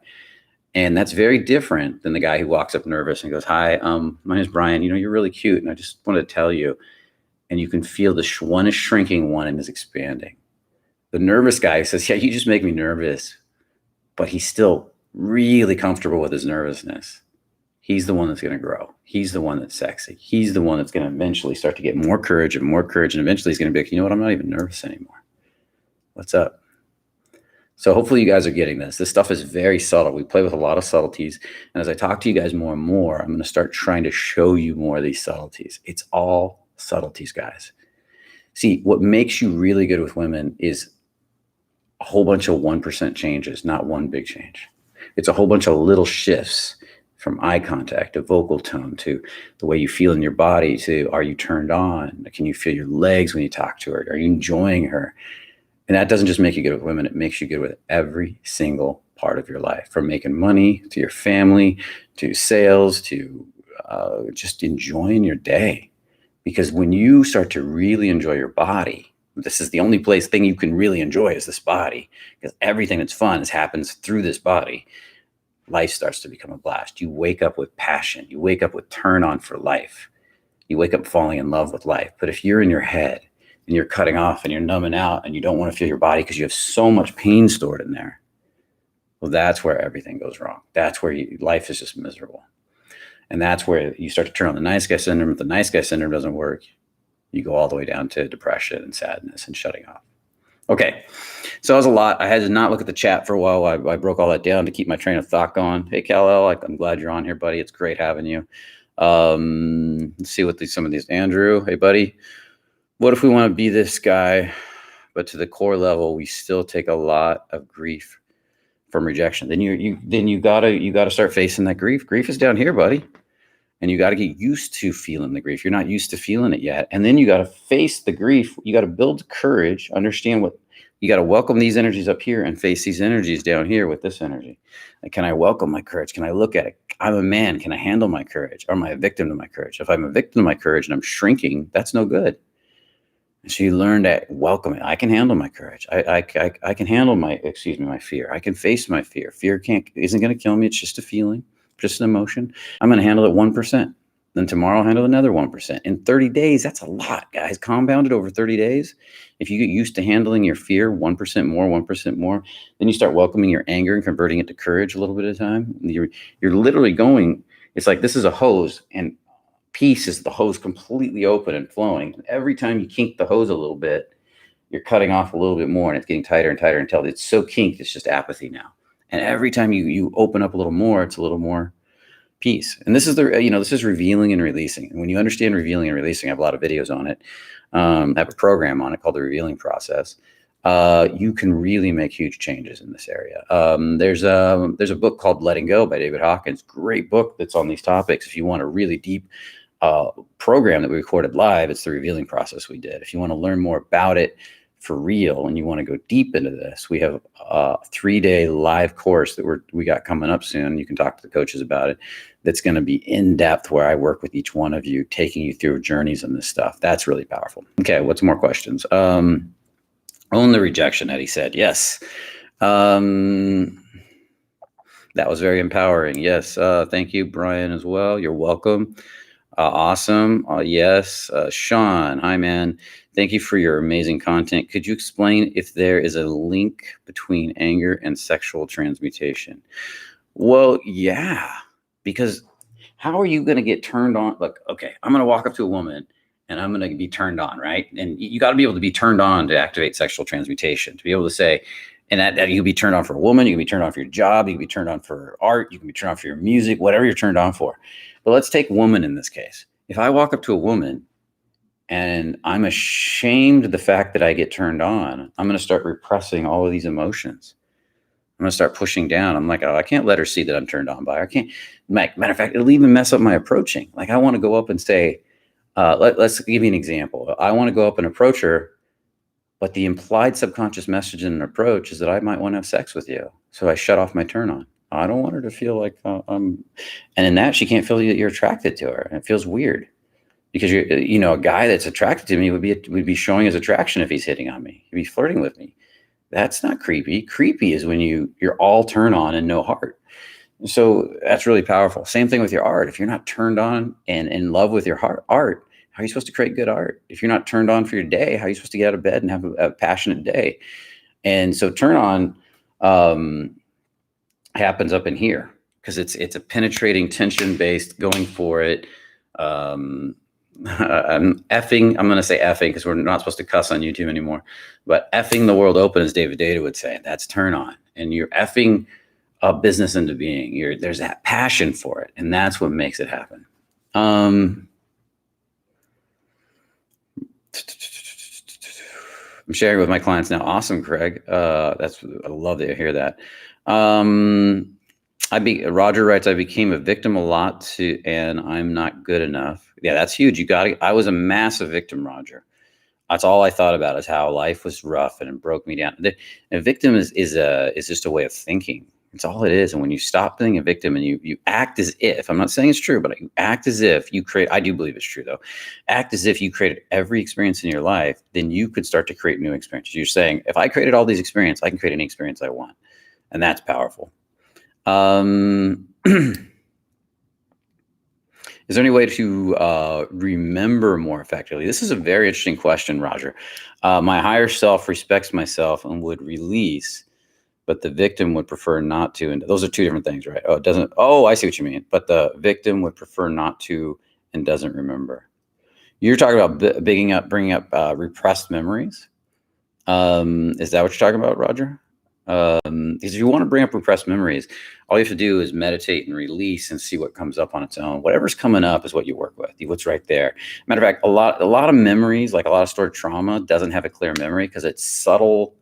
And that's very different than the guy who walks up nervous and goes, hi, my name is Brian. You're really cute. And I just wanted to tell you. And you can feel one is shrinking, one is expanding. The nervous guy says, yeah, you just make me nervous. But he's still really comfortable with his nervousness. He's the one that's going to grow. He's the one that's sexy. He's the one that's going to eventually start to get more courage. And eventually he's going to be like, you know what? I'm not even nervous anymore. What's up? So hopefully you guys are getting this. This stuff is very subtle. We play with a lot of subtleties. And as I talk to you guys more and more, I'm going to start trying to show you more of these subtleties. It's all subtleties, guys. See, what makes you really good with women is a whole bunch of 1% changes, not one big change. It's a whole bunch of little shifts, from eye contact to vocal tone to the way you feel in your body to, are you turned on? Can you feel your legs when you talk to her? Are you enjoying her? And that doesn't just make you good with women. It makes you good with every single part of your life, from making money to your family, to sales, to just enjoying your day. Because when you start to really enjoy your body, this is the only thing you can really enjoy is this body, because everything that's fun happens through this body. Life starts to become a blast. You wake up with passion. You wake up with turn on for life. You wake up falling in love with life. But if you're in your head and you're cutting off and you're numbing out and you don't want to feel your body because you have so much pain stored in there, well, that's where everything goes wrong. That's where life is just miserable. And that's where you start to turn on the nice guy syndrome. If the nice guy syndrome doesn't work, you go all the way down to depression and sadness and shutting off. Okay, so that was a lot. I had to not look at the chat for a while. I broke all that down to keep my train of thought going. Hey, Kal-El, I'm glad you're on here, buddy. It's great having you. Let's see what some of these. Andrew, hey, buddy. What if we want to be this guy, but to the core level, we still take a lot of grief from rejection? Then you gotta start facing that grief. Grief is down here, buddy. And you got to get used to feeling the grief. You're not used to feeling it yet. And then you got to face the grief. You got to build courage, understand you got to welcome these energies up here and face these energies down here with this energy. Like, can I welcome my courage? Can I look at it? I'm a man. Can I handle my courage? Or am I a victim to my courage? If I'm a victim to my courage and I'm shrinking, that's no good. And so you learn to welcome it. I can handle my courage. I can handle my fear. I can face my fear. Fear isn't going to kill me. It's just a feeling. Just an emotion. I'm going to handle it 1%. Then tomorrow I'll handle another 1%. In 30 days, that's a lot, guys. Compounded over 30 days. If you get used to handling your fear 1% more, 1% more, then you start welcoming your anger and converting it to courage a little bit at a time. You're literally going, it's like this is a hose and peace is the hose completely open and flowing. And every time you kink the hose a little bit, you're cutting off a little bit more and it's getting tighter and tighter until it's so kinked, it's just apathy now. And every time you open up a little more, it's a little more peace. And this is this is revealing and releasing. And when you understand revealing and releasing, I have a lot of videos on it. I have a program on it called the revealing process. You can really make huge changes in this area. There's a book called Letting Go by David Hawkins. Great book that's on these topics. If you want a really deep program that we recorded live, it's the revealing process we did. If you want to learn more about it for real and you want to go deep into this, we have a 3-day live course that we got coming up soon. You can talk to the coaches about it. That's going to be in depth, where I work with each one of you, taking you through journeys in this stuff. That's really powerful. Okay, what's more questions? Own the rejection, Eddie said. Yes. That was very empowering. Yes. Thank you, Brian, as well. You're welcome. Awesome. Yes. Sean, hi, man. Thank you for your amazing content. Could you explain if there is a link between anger and sexual transmutation? Well, yeah, because how are you going to get turned on? Look, okay, I'm going to walk up to a woman and I'm going to be turned on, right? And you got to be able to be turned on to activate sexual transmutation, to be able to say, and that you can be turned on for a woman, you can be turned on for your job, you can be turned on for art, you can be turned on for your music, whatever you're turned on for. But let's take woman in this case. If I walk up to a woman and I'm ashamed of the fact that I get turned on, I'm going to start repressing all of these emotions. I'm going to start pushing down. I'm like, oh, I can't let her see that I'm turned on by her. I can't. Matter of fact, it'll even mess up my approaching. Like, I want to go up and say, let's give you an example. I want to go up and approach her, but the implied subconscious message in an approach is that I might want to have sex with you. So I shut off my turn on. I don't want her to feel like and in that, she can't feel that you're attracted to her. And it feels weird. Because a guy that's attracted to me would be showing his attraction if he's hitting on me. He'd be flirting with me. That's not creepy. Creepy is when you're all turn on and no heart. So that's really powerful. Same thing with your art. If you're not turned on and in love with your art, how are you supposed to create good art? If you're not turned on for your day, how are you supposed to get out of bed and have a passionate day? And so turn on happens up in here because it's a penetrating tension based going for it. I'm going to say effing because we're not supposed to cuss on YouTube anymore. But effing the world open, as David Data would say, that's turn on. And you're effing a business into being. There's that passion for it, and that's what makes it happen. I'm sharing with my clients now. Awesome, Craig. I love to hear that. Roger writes, I became a victim a lot too, and I'm not good enough. Yeah, that's huge. I was a massive victim, Roger. That's all I thought about, is how life was rough and it broke me down. A victim is just a way of thinking. It's all it is. And when you stop being a victim and you act as if, I'm not saying it's true, but you act as if you create, I do believe it's true though, act as if you created every experience in your life, then you could start to create new experiences. You're saying, if I created all these experiences, I can create any experience I want. And that's powerful. Is there any way to remember more effectively? This is a very interesting question, Roger. My higher self respects myself and would release, but the victim would prefer not to. And those are two different things, right? Oh, it doesn't. Oh, I see what you mean. But the victim would prefer not to and doesn't remember. You're talking about bringing up repressed memories. Is that what you're talking about, Roger? Because if you want to bring up repressed memories, all you have to do is meditate and release and see what comes up on its own. Whatever's coming up is what you work with. What's right there. Matter of fact, a lot of memories, like a lot of stored trauma, doesn't have a clear memory because it's subtle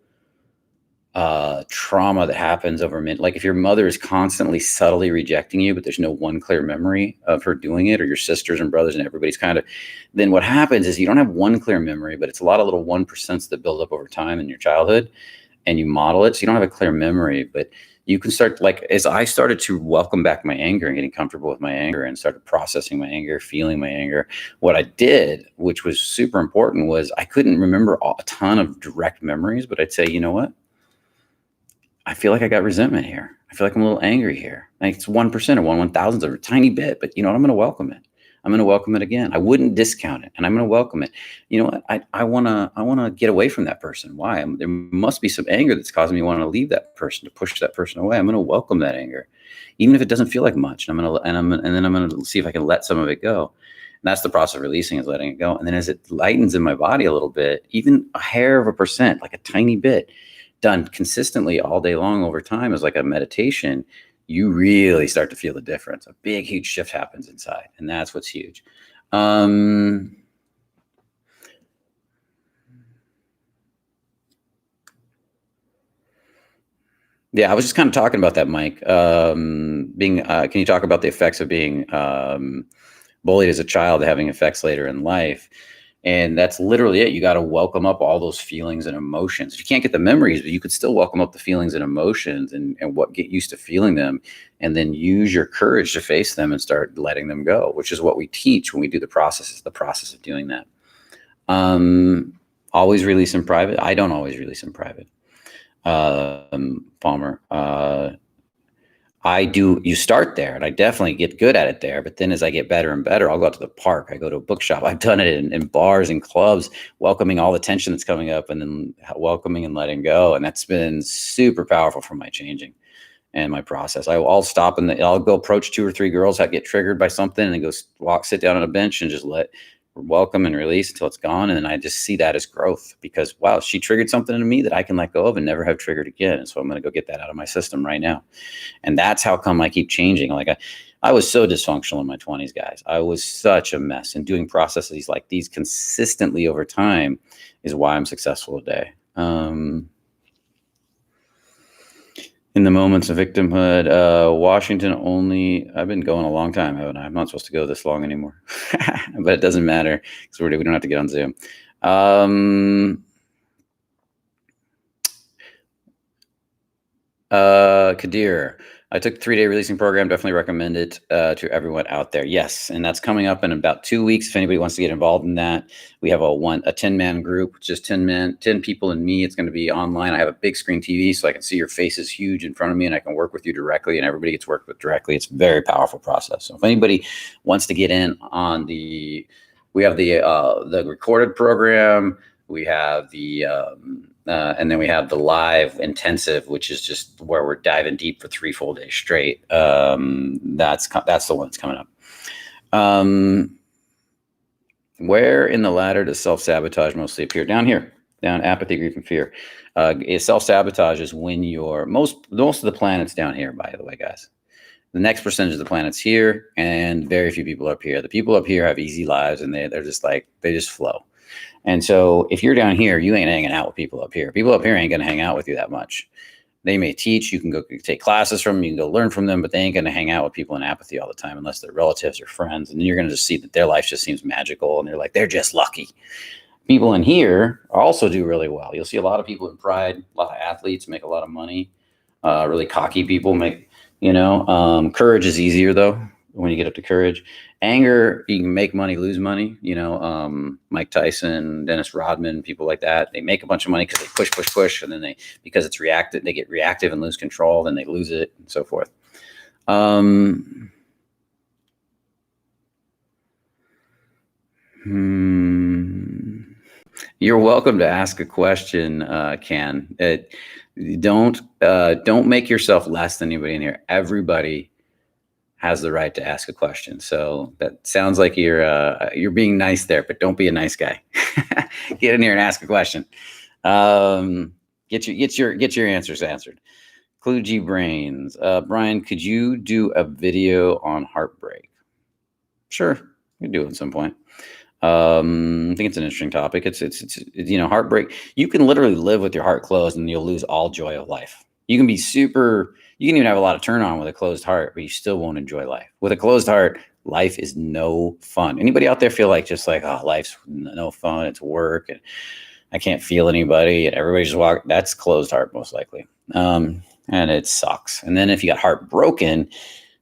trauma that happens over minute. Like if your mother is constantly subtly rejecting you, but there's no one clear memory of her doing it, or your sisters and brothers and everybody's then what happens is you don't have one clear memory, but it's a lot of little 1% that build up over time in your childhood. And you model it, so you don't have a clear memory, but you can start, like, as I started to welcome back my anger and getting comfortable with my anger and started processing my anger, feeling my anger, what I did, which was super important, was I couldn't remember a ton of direct memories, but I'd say, you know what? I feel like I got resentment here. I feel like I'm a little angry here. Like it's 1% or 1/1000th of a tiny bit, but you know what? I'm going to welcome it. I'm going to welcome it again. I wouldn't discount it, and I'm going to welcome it. You know what? I want to get away from that person. Why? There must be some anger that's causing me to want to leave that person, to push that person away. I'm going to welcome that anger, even if it doesn't feel like much. And then I'm going to see if I can let some of it go. And that's the process of releasing, is letting it go. And then as it lightens in my body a little bit, even a hair of a percent, like a tiny bit, done consistently all day long over time, is like a meditation. You really start to feel the difference. A big, huge shift happens inside. And that's what's huge. Yeah, I was just kind of talking about that, Mike. Can you talk about the effects of being bullied as a child, having effects later in life? And that's literally it. You got to welcome up all those feelings and emotions. If you can't get the memories, but you could still welcome up the feelings and emotions and get used to feeling them, and then use your courage to face them and start letting them go, which is what we teach when we do the process. It's the process of doing that. Always release in private. I don't always release in private. Palmer. I do. You start there, and I definitely get good at it there. But then as I get better and better, I'll go out to the park. I go to a bookshop. I've done it in bars and clubs, welcoming all the tension that's coming up, and then welcoming and letting go. And that's been super powerful for my changing and my process. I'll stop and I'll go approach 2 or 3 girls that get triggered by something, and then go sit down on a bench and just welcome and release until it's gone. And then I just see that as growth, because wow, she triggered something in me that I can let go of and never have triggered again. And so I'm going to go get that out of my system right now. And that's how come I keep changing. Like I was so dysfunctional in my 20s, guys. I was such a mess, and doing processes like these consistently over time is why I'm successful today. In the moments of victimhood, Washington only, I've been going a long time, haven't I? I'm not supposed to go this long anymore, but it doesn't matter because we don't have to get on Zoom. Kadir, I took the 3-day releasing program. Definitely recommend it to everyone out there. Yes, and that's coming up in about 2 weeks. If anybody wants to get involved in that, we have a 10-man group, just 10 people and me. It's going to be online. I have a big screen TV so I can see your faces huge in front of me, and I can work with you directly, and everybody gets worked with directly. It's a very powerful process. So if anybody wants to get in on we have the recorded program. We have and then we have the live intensive, which is just where we're diving deep for 3 full days straight. That's the one that's coming up. Where in the ladder does self-sabotage mostly appear? Down here, down apathy, grief, and fear. Self-sabotage is when most of the planets down here, by the way, guys. The next percentage of the planets here, and very few people up here. The people up here have easy lives, and they're just like, they just flow. And so if you're down here, you ain't hanging out with people up here. People up here ain't going to hang out with you that much. They may teach, you can go take classes from them, you can go learn from them, but they ain't going to hang out with people in apathy all the time unless they're relatives or friends. And you're going to just see that their life just seems magical, and they're like, they're just lucky. People in here also do really well. You'll see a lot of people in pride, a lot of athletes make a lot of money. Really cocky people make, courage is easier though when you get up to courage. Anger, you can make money, lose money. Mike Tyson, Dennis Rodman, people like that. They make a bunch of money because they push, and then because it's reactive, they get reactive and lose control. Then they lose it, and so forth. You're welcome to ask a question, Ken. Don't make yourself less than anybody in here. Everybody has the right to ask a question. So that sounds like you're being nice there, but don't be a nice guy. Get in here and ask a question. Get your answers answered. Kludgy Brains. Brian, could you do a video on heartbreak? Sure, we can do it at some point. I think it's an interesting topic. It's heartbreak. You can literally live with your heart closed and you'll lose all joy of life. You can even have a lot of turn on with a closed heart, but you still won't enjoy life. With a closed heart, life is no fun. Anybody out there feel like oh, life's no fun. It's work and I can't feel anybody and everybody just that's closed heart most likely. And it sucks. And then if you got heartbroken,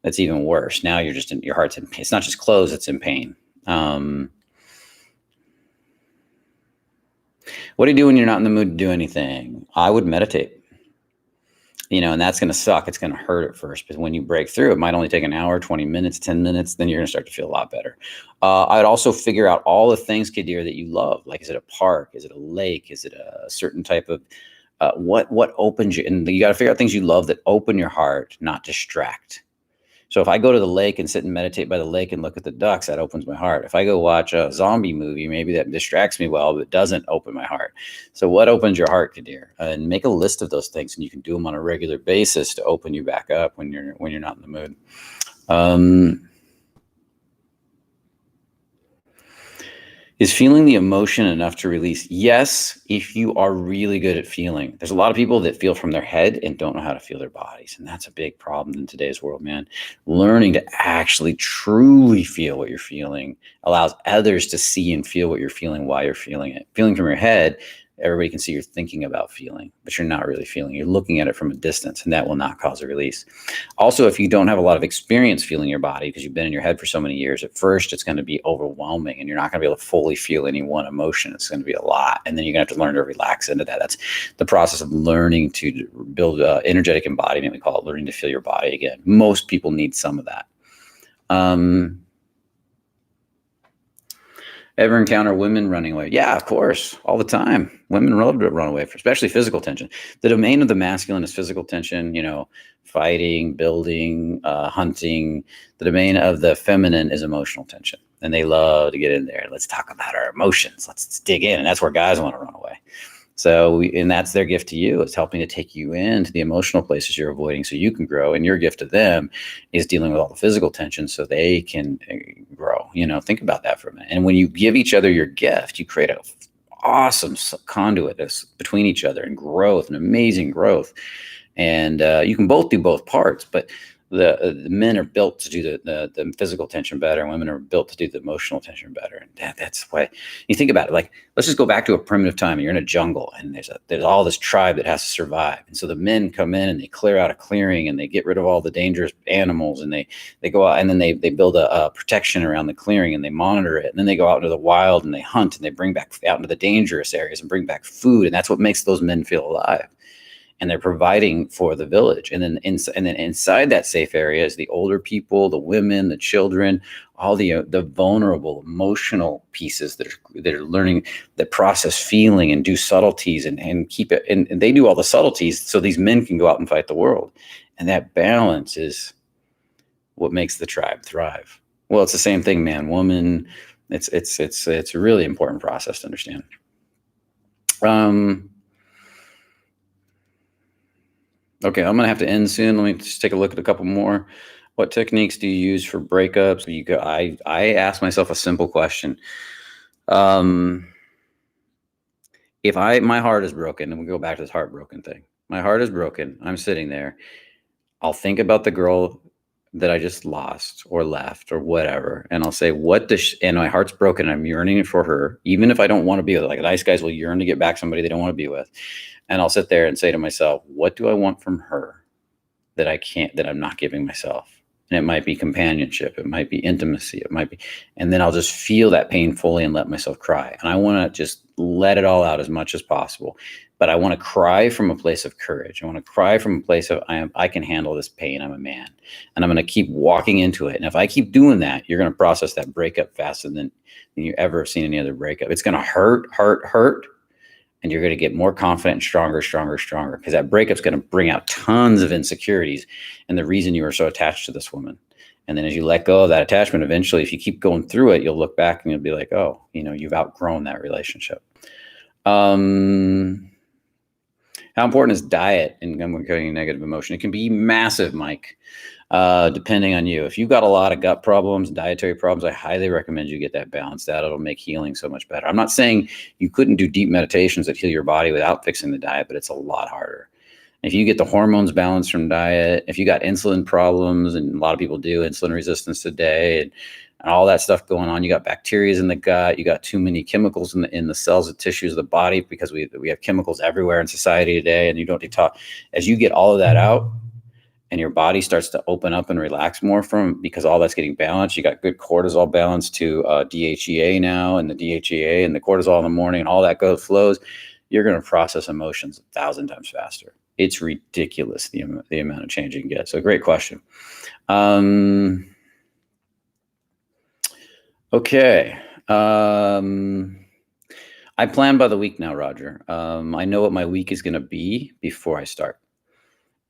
that's even worse. Now your heart's in pain. It's not just closed, it's in pain. What do you do when you're not in the mood to do anything? I would meditate. And that's going to suck. It's going to hurt at first, but when you break through, it might only take an hour, 20 minutes, 10 minutes. Then you're going to start to feel a lot better. I'd also figure out all the things, Kadir, that you love. Like, is it a park? Is it a lake? Is it a certain type of, what opens you? And you got to figure out things you love that open your heart, not distract. So if I go to the lake and sit and meditate by the lake and look at the ducks, that opens my heart. If I go watch a zombie movie, maybe that distracts me well, but doesn't open my heart. So what opens your heart, Kadir? And make a list of those things, and you can do them on a regular basis to open you back up when you're not in the mood. Is feeling the emotion enough to release? Yes, if you are really good at feeling. There's a lot of people that feel from their head and don't know how to feel their bodies. And that's a big problem in today's world, man. Learning to actually truly feel what you're feeling allows others to see and feel what you're feeling while you're feeling it. Feeling from your head, everybody can see you're thinking about feeling, but you're not really feeling. You're looking at it from a distance, and that will not cause a release. Also, if you don't have a lot of experience feeling your body because you've been in your head for so many years, at first it's going to be overwhelming, and you're not going to be able to fully feel any one emotion. It's going to be a lot, and then you're going to have to learn to relax into that. That's the process of learning to build energetic embodiment. We call it learning to feel your body again. Most people need some of that. Ever encounter women running away? Yeah, of course, all the time. Women love to run away, especially physical tension. The domain of the masculine is physical tension, fighting, building, hunting. The domain of the feminine is emotional tension. And they love to get in there. Let's talk about our emotions. Let's dig in. And that's where guys want to run away. So, and that's their gift to you. It's helping to take you into the emotional places you're avoiding so you can grow. And your gift to them is dealing with all the physical tension so they can grow. Think about that for a minute. And when you give each other your gift, you create an awesome conduit that's between each other and growth, and amazing growth. And you can both do both parts, but the men are built to do the physical tension better, and women are built to do the emotional tension better. And that's why you think about it. Like, let's just go back to a primitive time. You're in a jungle, and there's all this tribe that has to survive. And so the men come in and they clear out a clearing, and they get rid of all the dangerous animals, and they go out, and then they build a protection around the clearing, and they monitor it. And then they go out into the wild and they hunt, and they bring back out into the dangerous areas and bring back food. And that's what makes those men feel alive. And they're providing for the village. And then inside that safe area is the older people, the women, the children, all the vulnerable emotional pieces that are learning, that process feeling and do subtleties and keep it. And they do all the subtleties so these men can go out and fight the world. And that balance is what makes the tribe thrive. Well, it's the same thing, man, woman, It's a really important process to understand. Okay, I'm gonna have to end soon. Let me just take a look at a couple more. What techniques do you use for breakups? I ask myself a simple question. If my heart is broken, and we go back to this heartbroken thing. My heart is broken. I'm sitting there. I'll think about the girl that I just lost or left or whatever, and I'll say, "What does?" And my heart's broken. I'm yearning for her, even if I don't want to be with her. Like nice guys will yearn to get back somebody they don't want to be with, and I'll sit there and say to myself, "What do I want from her that I can't? That I'm not giving myself?" And it might be companionship, it might be intimacy, it might be, and then I'll just feel that pain fully and let myself cry. And I want to just let it all out as much as possible. But I want to cry from a place of courage. I want to cry from a place of I can handle this pain. I'm a man, and I'm going to keep walking into it. And if I keep doing that, you're going to process that breakup faster than you ever have seen any other breakup. It's going to hurt, hurt, hurt, and you're going to get more confident and stronger, stronger, stronger, because that breakup's going to bring out tons of insecurities and the reason you were so attached to this woman. And then as you let go of that attachment, eventually, if you keep going through it, you'll look back and you'll be like, oh, you've outgrown that relationship. How important is diet in carrying negative emotion? It can be massive, Mike, depending on you. If you've got a lot of gut problems, dietary problems, I highly recommend you get that balanced out. It'll make healing so much better. I'm not saying you couldn't do deep meditations that heal your body without fixing the diet, but it's a lot harder. If you get the hormones balanced from diet, if you got insulin problems, and a lot of people do, insulin resistance today, and all that stuff going on, you got bacteria in the gut, you got too many chemicals in the cells and tissues of the body, because we have chemicals everywhere in society today, and you don't detox. As you get all of that out, and your body starts to open up and relax more because all that's getting balanced. You got good cortisol balance to DHEA now, and the DHEA and the cortisol in the morning, and all that flows. You're going to process emotions 1,000 times faster. It's ridiculous the amount of change you can get. So great question. Okay. I plan by the week now, Roger. I know what my week is going to be before I start.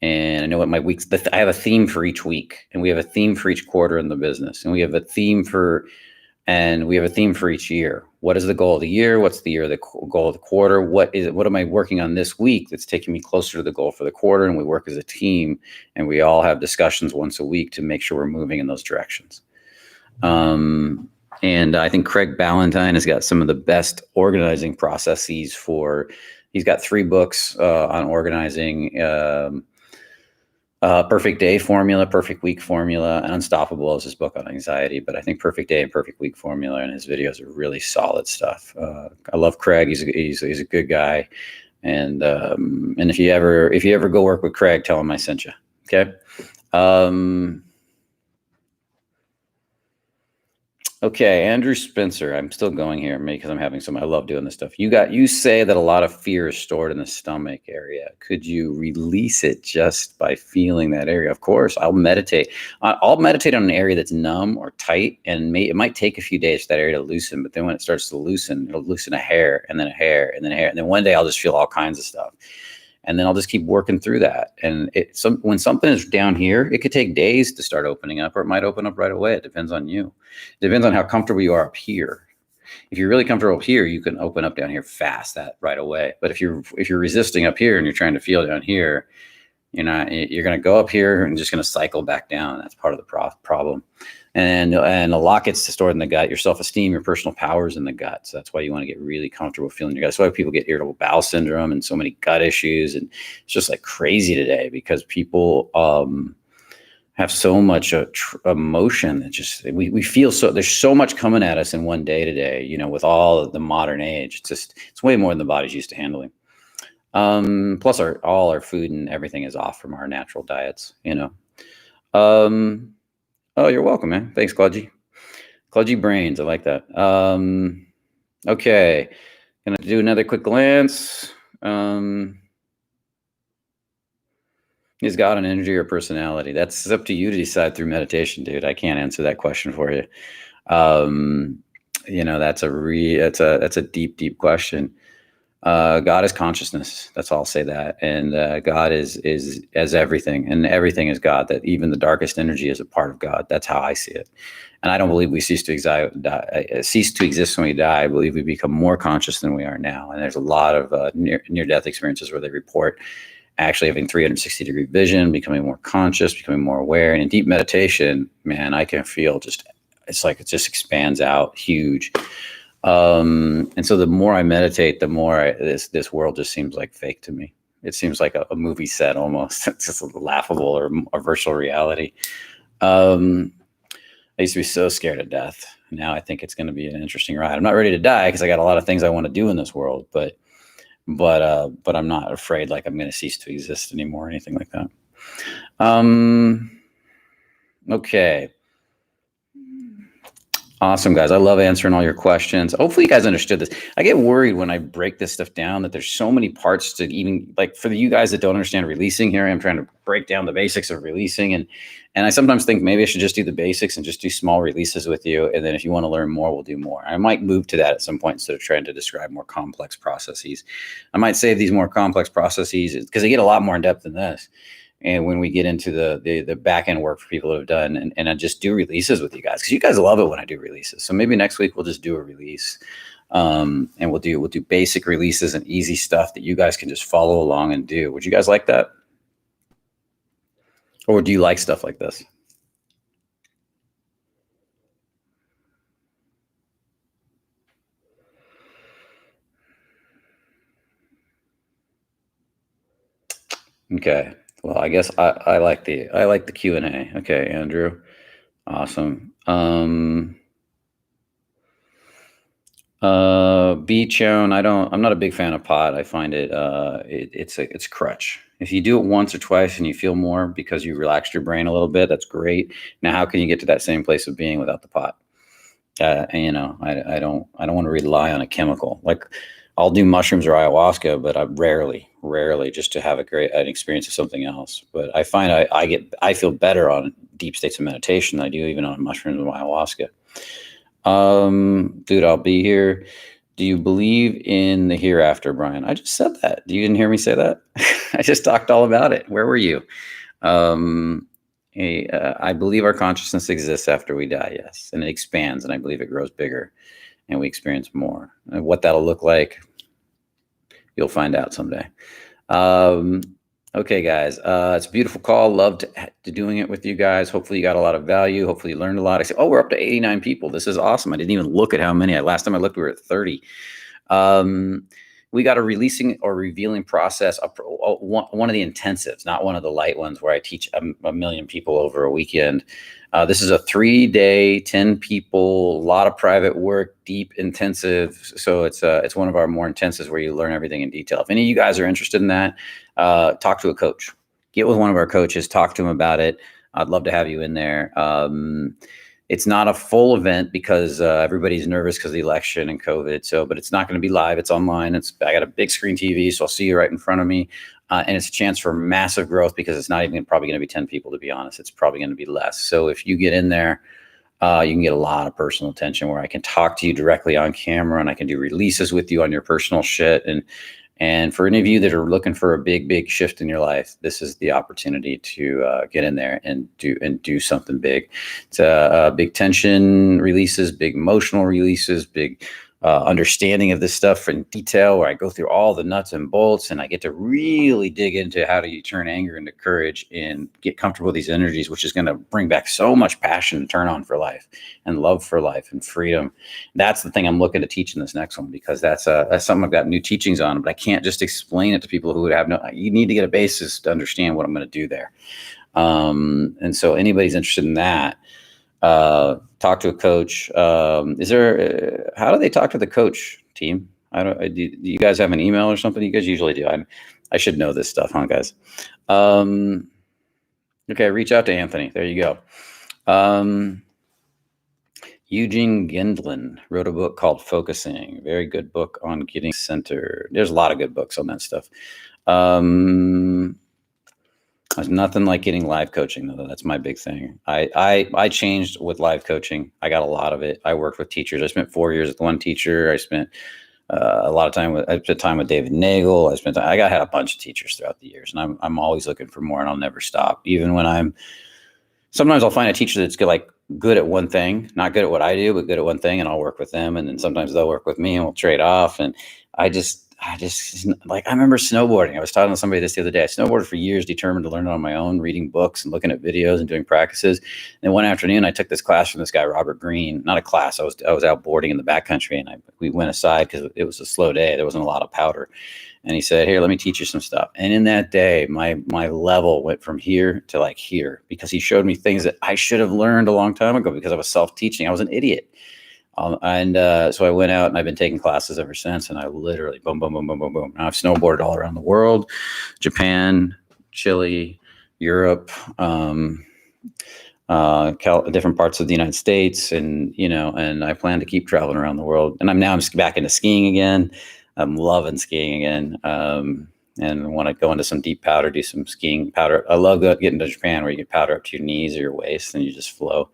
And I know what my weeks, I have a theme for each week, and we have a theme for each quarter in the business. And we have a theme for each year. What is the goal of the year? What's the goal of the quarter? What am I working on this week that's taking me closer to the goal for the quarter? And we work as a team, and we all have discussions once a week to make sure we're moving in those directions. And I think Craig Ballantyne has got some of the best organizing processes he's got 3 books on organizing, Perfect Day Formula, Perfect Week Formula, and Unstoppable is his book on anxiety. But I think Perfect Day and Perfect Week Formula and his videos are really solid stuff. I love Craig. He's a good guy. And if you ever go work with Craig, tell him I sent you. Okay. Okay, Andrew Spencer. I'm still going here because I'm having I love doing this stuff. You say that a lot of fear is stored in the stomach area. Could you release it just by feeling that area? Of course, I'll meditate. I'll meditate on an area that's numb or tight, and it might take a few days for that area to loosen. But then when it starts to loosen, it'll loosen a hair, and then a hair, and then a hair, and then one day I'll just feel all kinds of stuff. And then I'll just keep working through that. And when something is down here, it could take days to start opening up, or it might open up right away. It depends on you. It depends on how comfortable you are up here. If you're really comfortable up here, you can open up down here fast that right away. But if you're resisting up here and you're trying to feel down here, you're going to go up here and just going to cycle back down. That's part of the problem. And a lot gets stored in the gut. Your self-esteem, your personal power is in the gut. So that's why you want to get really comfortable feeling your gut. That's why people get irritable bowel syndrome and so many gut issues. And it's just like crazy today because people have so much emotion that just we feel so. There's so much coming at us in one day today. With all of the modern age, it's way more than the body's used to handling. Plus, all our food and everything is off from our natural diets. Oh, you're welcome, man. Thanks, Kludgy. Kludgy brains. I like that. Okay. Gonna do another quick glance. Is God an energy or personality? That's up to you to decide through meditation, dude. I can't answer that question for you. That's a deep, deep question. God is consciousness. That's all I'll say that. And God is as everything, and everything is God. That even the darkest energy is a part of God. That's how I see it. And I don't believe we cease to exist when we die. I believe we become more conscious than we are now. And there's a lot of near-death experiences where they report actually having 360-degree vision, becoming more conscious, becoming more aware. And in deep meditation, man, I can feel it's like it just expands out huge. And so the more I meditate, the more this world just seems like fake to me. It seems like a movie set almost. It's just laughable or a virtual reality. I used to be so scared of death. Now I think it's going to be an interesting ride. I'm not ready to die because I got a lot of things I want to do in this world, but I'm not afraid like I'm going to cease to exist anymore or anything like that. Okay. Awesome, guys. I love answering all your questions. Hopefully you guys understood this. I get worried when I break this stuff down that there's so many parts to even, like, for you guys that don't understand releasing, here I am trying to break down the basics of releasing. And I sometimes think maybe I should just do the basics and just do small releases with you. And then if you want to learn more, we'll do more. I might move to that at some point instead of trying to describe more complex processes. I might save these more complex processes because they get a lot more in depth than this. And when we get into the back end work for people that have done, and I just do releases with you guys, because you guys love it when I do releases. So maybe next week we'll just do a release, and we'll do basic releases and easy stuff that you guys can just follow along and do. Would you guys like that? Or do you like stuff like this? Okay. Well, I guess I like the Q&A. Okay, Andrew. Awesome. Beachone, I'm not a big fan of pot. I find it's crutch. If you do it once or twice and you feel more because you relaxed your brain a little bit, that's great. Now, how can you get to that same place of being without the pot? And I don't want to rely on a chemical. Like, I'll do mushrooms or ayahuasca, but I rarely just to have an experience of something else. But I find I feel better on deep states of meditation than I do even on mushrooms or ayahuasca. Dude, I'll be here. Do you believe in the hereafter, Brian? I just said that. You didn't hear me say that? I just talked all about it. Where were you? I believe our consciousness exists after we die, yes. And it expands, and I believe it grows bigger, and we experience more. And what that'll look like, you'll find out someday. Okay, guys, it's a beautiful call. Loved doing it with you guys. Hopefully you got a lot of value. Hopefully you learned a lot. I said, oh, we're up to 89 people. This is awesome. I didn't even look at how many. Last time I looked, we were at 30. We got a releasing or revealing process, one of the intensives, not one of the light ones where I teach a million people over a weekend. This is a 3-day, 10 people, a lot of private work, deep, intensive. So it's one of our more intensives where you learn everything in detail. If any of you guys are interested in that, talk to a coach. Get with one of our coaches, talk to them about it. I'd love to have you in there. It's not a full event because everybody's nervous because of the election and COVID. But it's not going to be live. It's online. I got a big screen TV, so I'll see you right in front of me. And it's a chance for massive growth because it's not even probably going to be 10 people, to be honest. It's probably going to be less. So if you get in there, you can get a lot of personal attention where I can talk to you directly on camera, and I can do releases with you on your personal shit. And for any of you that are looking for a big shift in your life, this is the opportunity to get in there and do something big. It's big tension releases, big emotional releases, big understanding of this stuff in detail, where I go through all the nuts and bolts, and I get to really dig into how do you turn anger into courage and get comfortable with these energies, which is going to bring back so much passion to turn on for life and love for life and freedom. That's the thing I'm looking to teach in this next one, because that's something I've got new teachings on, but I can't just explain it to people who would have you need to get a basis to understand what I'm going to do there. And so anybody's interested in that, talk to a coach. How do they talk to the coach, team? Do you guys have an email or something? You guys usually do. I should know this stuff, huh, guys? Okay, reach out to Anthony. There you go. Eugene Gendlin wrote a book called Focusing. Very good book on getting centered. There's a lot of good books on that stuff. There's nothing like getting live coaching, though. That's my big thing. I changed with live coaching. I got a lot of it. I worked with teachers. I spent 4 years with one teacher. I spent A lot of time I spent time with David Nagel. I had a bunch of teachers throughout the years, and I'm always looking for more, and I'll never stop. Even when sometimes I'll find a teacher that's good at one thing, not good at what I do, but good at one thing, and I'll work with them. And then sometimes they'll work with me, and we'll trade off. And I just like, I remember snowboarding. I was talking to somebody this the other day. I snowboarded for years, determined to learn it on my own, reading books and looking at videos and doing practices. And one afternoon, I took this class from this guy, Robert Greene. Not a class. I was out boarding in the backcountry, and we went aside because it was a slow day. There wasn't a lot of powder. And he said, "Here, let me teach you some stuff." And in that day, my level went from here to like here, because he showed me things that I should have learned a long time ago because I was self-teaching. I was an idiot. So I went out, and I've been taking classes ever since. And I literally boom, boom, boom, boom, boom, boom. Now I've snowboarded all around the world, Japan, Chile, Europe, different parts of the United States. And, and I plan to keep traveling around the world. And I'm back into skiing again. I'm loving skiing again. And want to go into some deep powder, do some skiing powder. I love getting to Japan, where you get powder up to your knees or your waist and you just flow.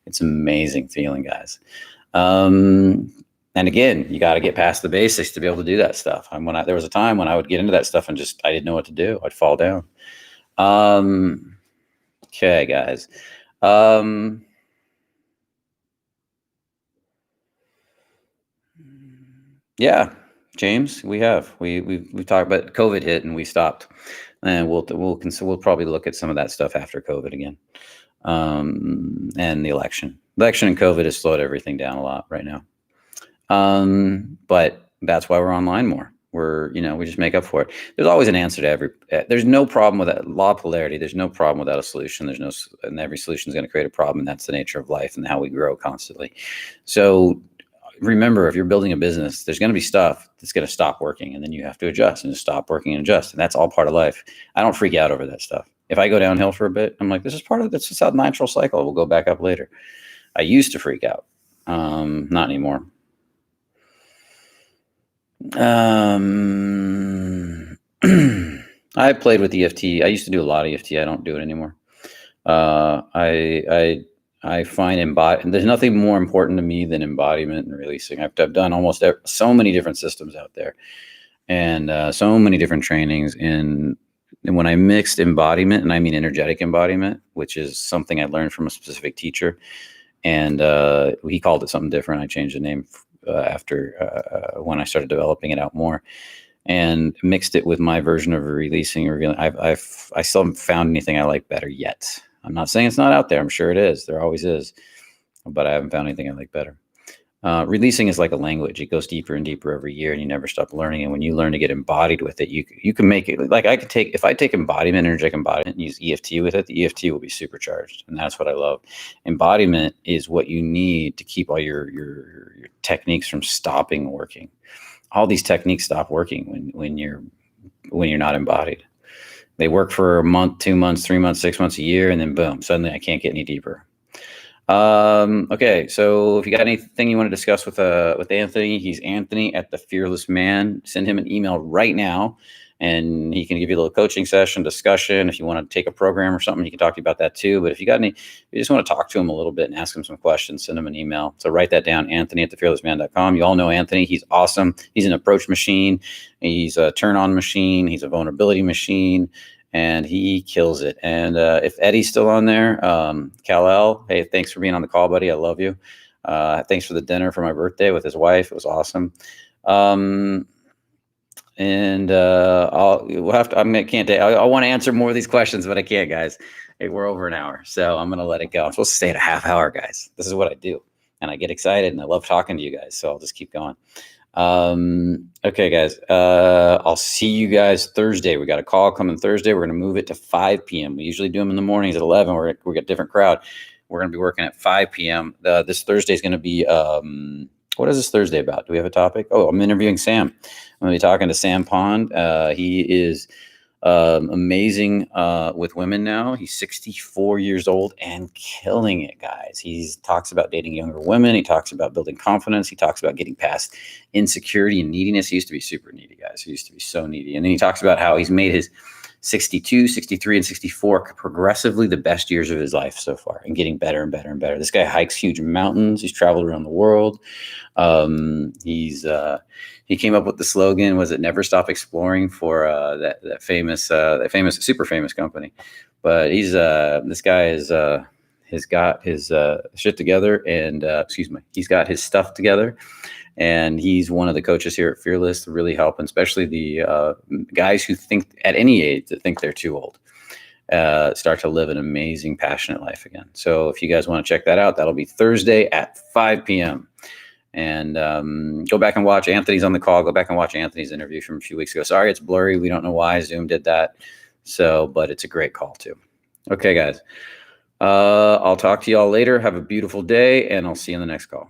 It's an amazing feeling, guys. And again, you got to get past the basics to be able to do that stuff. There was a time when I would get into that stuff and I didn't know what to do. I'd fall down. Okay, guys. Yeah, James, we've talked about COVID hit and we stopped, and we'll probably look at some of that stuff after COVID again. And the election and COVID has slowed everything down a lot right now. But that's why we're online more. We just make up for it. There's always an answer to there's no problem with that law of polarity. There's no problem without a solution. And every solution is going to create a problem. And that's the nature of life and how we grow constantly. So remember, if you're building a business, there's going to be stuff that's going to stop working, and then you have to adjust and stop working and adjust. And that's all part of life. I don't freak out over that stuff. If I go downhill for a bit, I'm like, this is just a natural cycle. We'll go back up later. I used to freak out. Not anymore. I played with EFT. I used to do a lot of EFT. I don't do it anymore. I find there's nothing more important to me than embodiment and releasing. I've done almost so many different systems out there, and so many different trainings. And when I mixed embodiment, and I mean energetic embodiment, which is something I learned from a specific teacher, and he called it something different. I changed the name after when I started developing it out more, and mixed it with my version of releasing or revealing. I still haven't found anything I like better yet. I'm not saying it's not out there. I'm sure it is. There always is, but I haven't found anything I like better. Releasing is like a language. It goes deeper and deeper every year, and you never stop learning. And when you learn to get embodied with it, you can make it. Like if I take embodiment, energetic embodiment, and use EFT with it, the EFT will be supercharged, and that's what I love. Embodiment is what you need to keep all your techniques from stopping working. All these techniques stop working when you're not embodied. They work for a month, 2 months, 3 months, 6 months, a year, and then boom, suddenly I can't get any deeper. Okay, so if you got anything you want to discuss with Anthony, he's Anthony at The Fearless Man. Send him an email right now, and he can give you a little coaching session, discussion. If you want to take a program or something, he can talk to you about that too. But if you just want to talk to him a little bit and ask him some questions, send him an email. So write that down, Anthony at thefearlessman.com. You all know Anthony. He's awesome. He's an approach machine. He's a turn-on machine. He's a vulnerability machine. And he kills it. And if Eddie's still on there, Kal-El, hey, thanks for being on the call, buddy. I love you. Thanks for the dinner for my birthday with his wife. It was awesome. I want to answer more of these questions, but I can't, guys. Hey, we're over an hour, so I'm going to let it go. I'm supposed to stay at a half hour, guys. This is what I do. And I get excited and I love talking to you guys. So I'll just keep going. Okay, guys, I'll see you guys Thursday. We got a call coming Thursday. We're going to move it to 5 p.m. We usually do them in the mornings at 11. We got a different crowd. We're going to be working at 5 p.m. This Thursday is going to be, what is this Thursday about? Do we have a topic? Oh, I'm interviewing Sam. I'm going to be talking to Sam Pond. He is amazing with women now. He's 64 years old and killing it, guys. He talks about dating younger women. He talks about building confidence. He talks about getting past insecurity and neediness. He used to be super needy, guys. He used to be so needy. And then he talks about how he's made his 62, 63, and 64, progressively the best years of his life so far, and getting better and better and better. This guy hikes huge mountains. He's traveled around the world. He came up with the slogan, was it "Never Stop Exploring" for that famous super famous company. But this guy has got his shit together, and he's got his stuff together. And he's one of the coaches here at Fearless to really help, and especially the guys who think at any age that think they're too old, start to live an amazing, passionate life again. So if you guys want to check that out, that'll be Thursday at 5 p.m. And go back and watch Anthony's on the call. Go back and watch Anthony's interview from a few weeks ago. Sorry, it's blurry. We don't know why Zoom did that. But it's a great call too. Okay, guys. I'll talk to y'all later. Have a beautiful day, and I'll see you in the next call.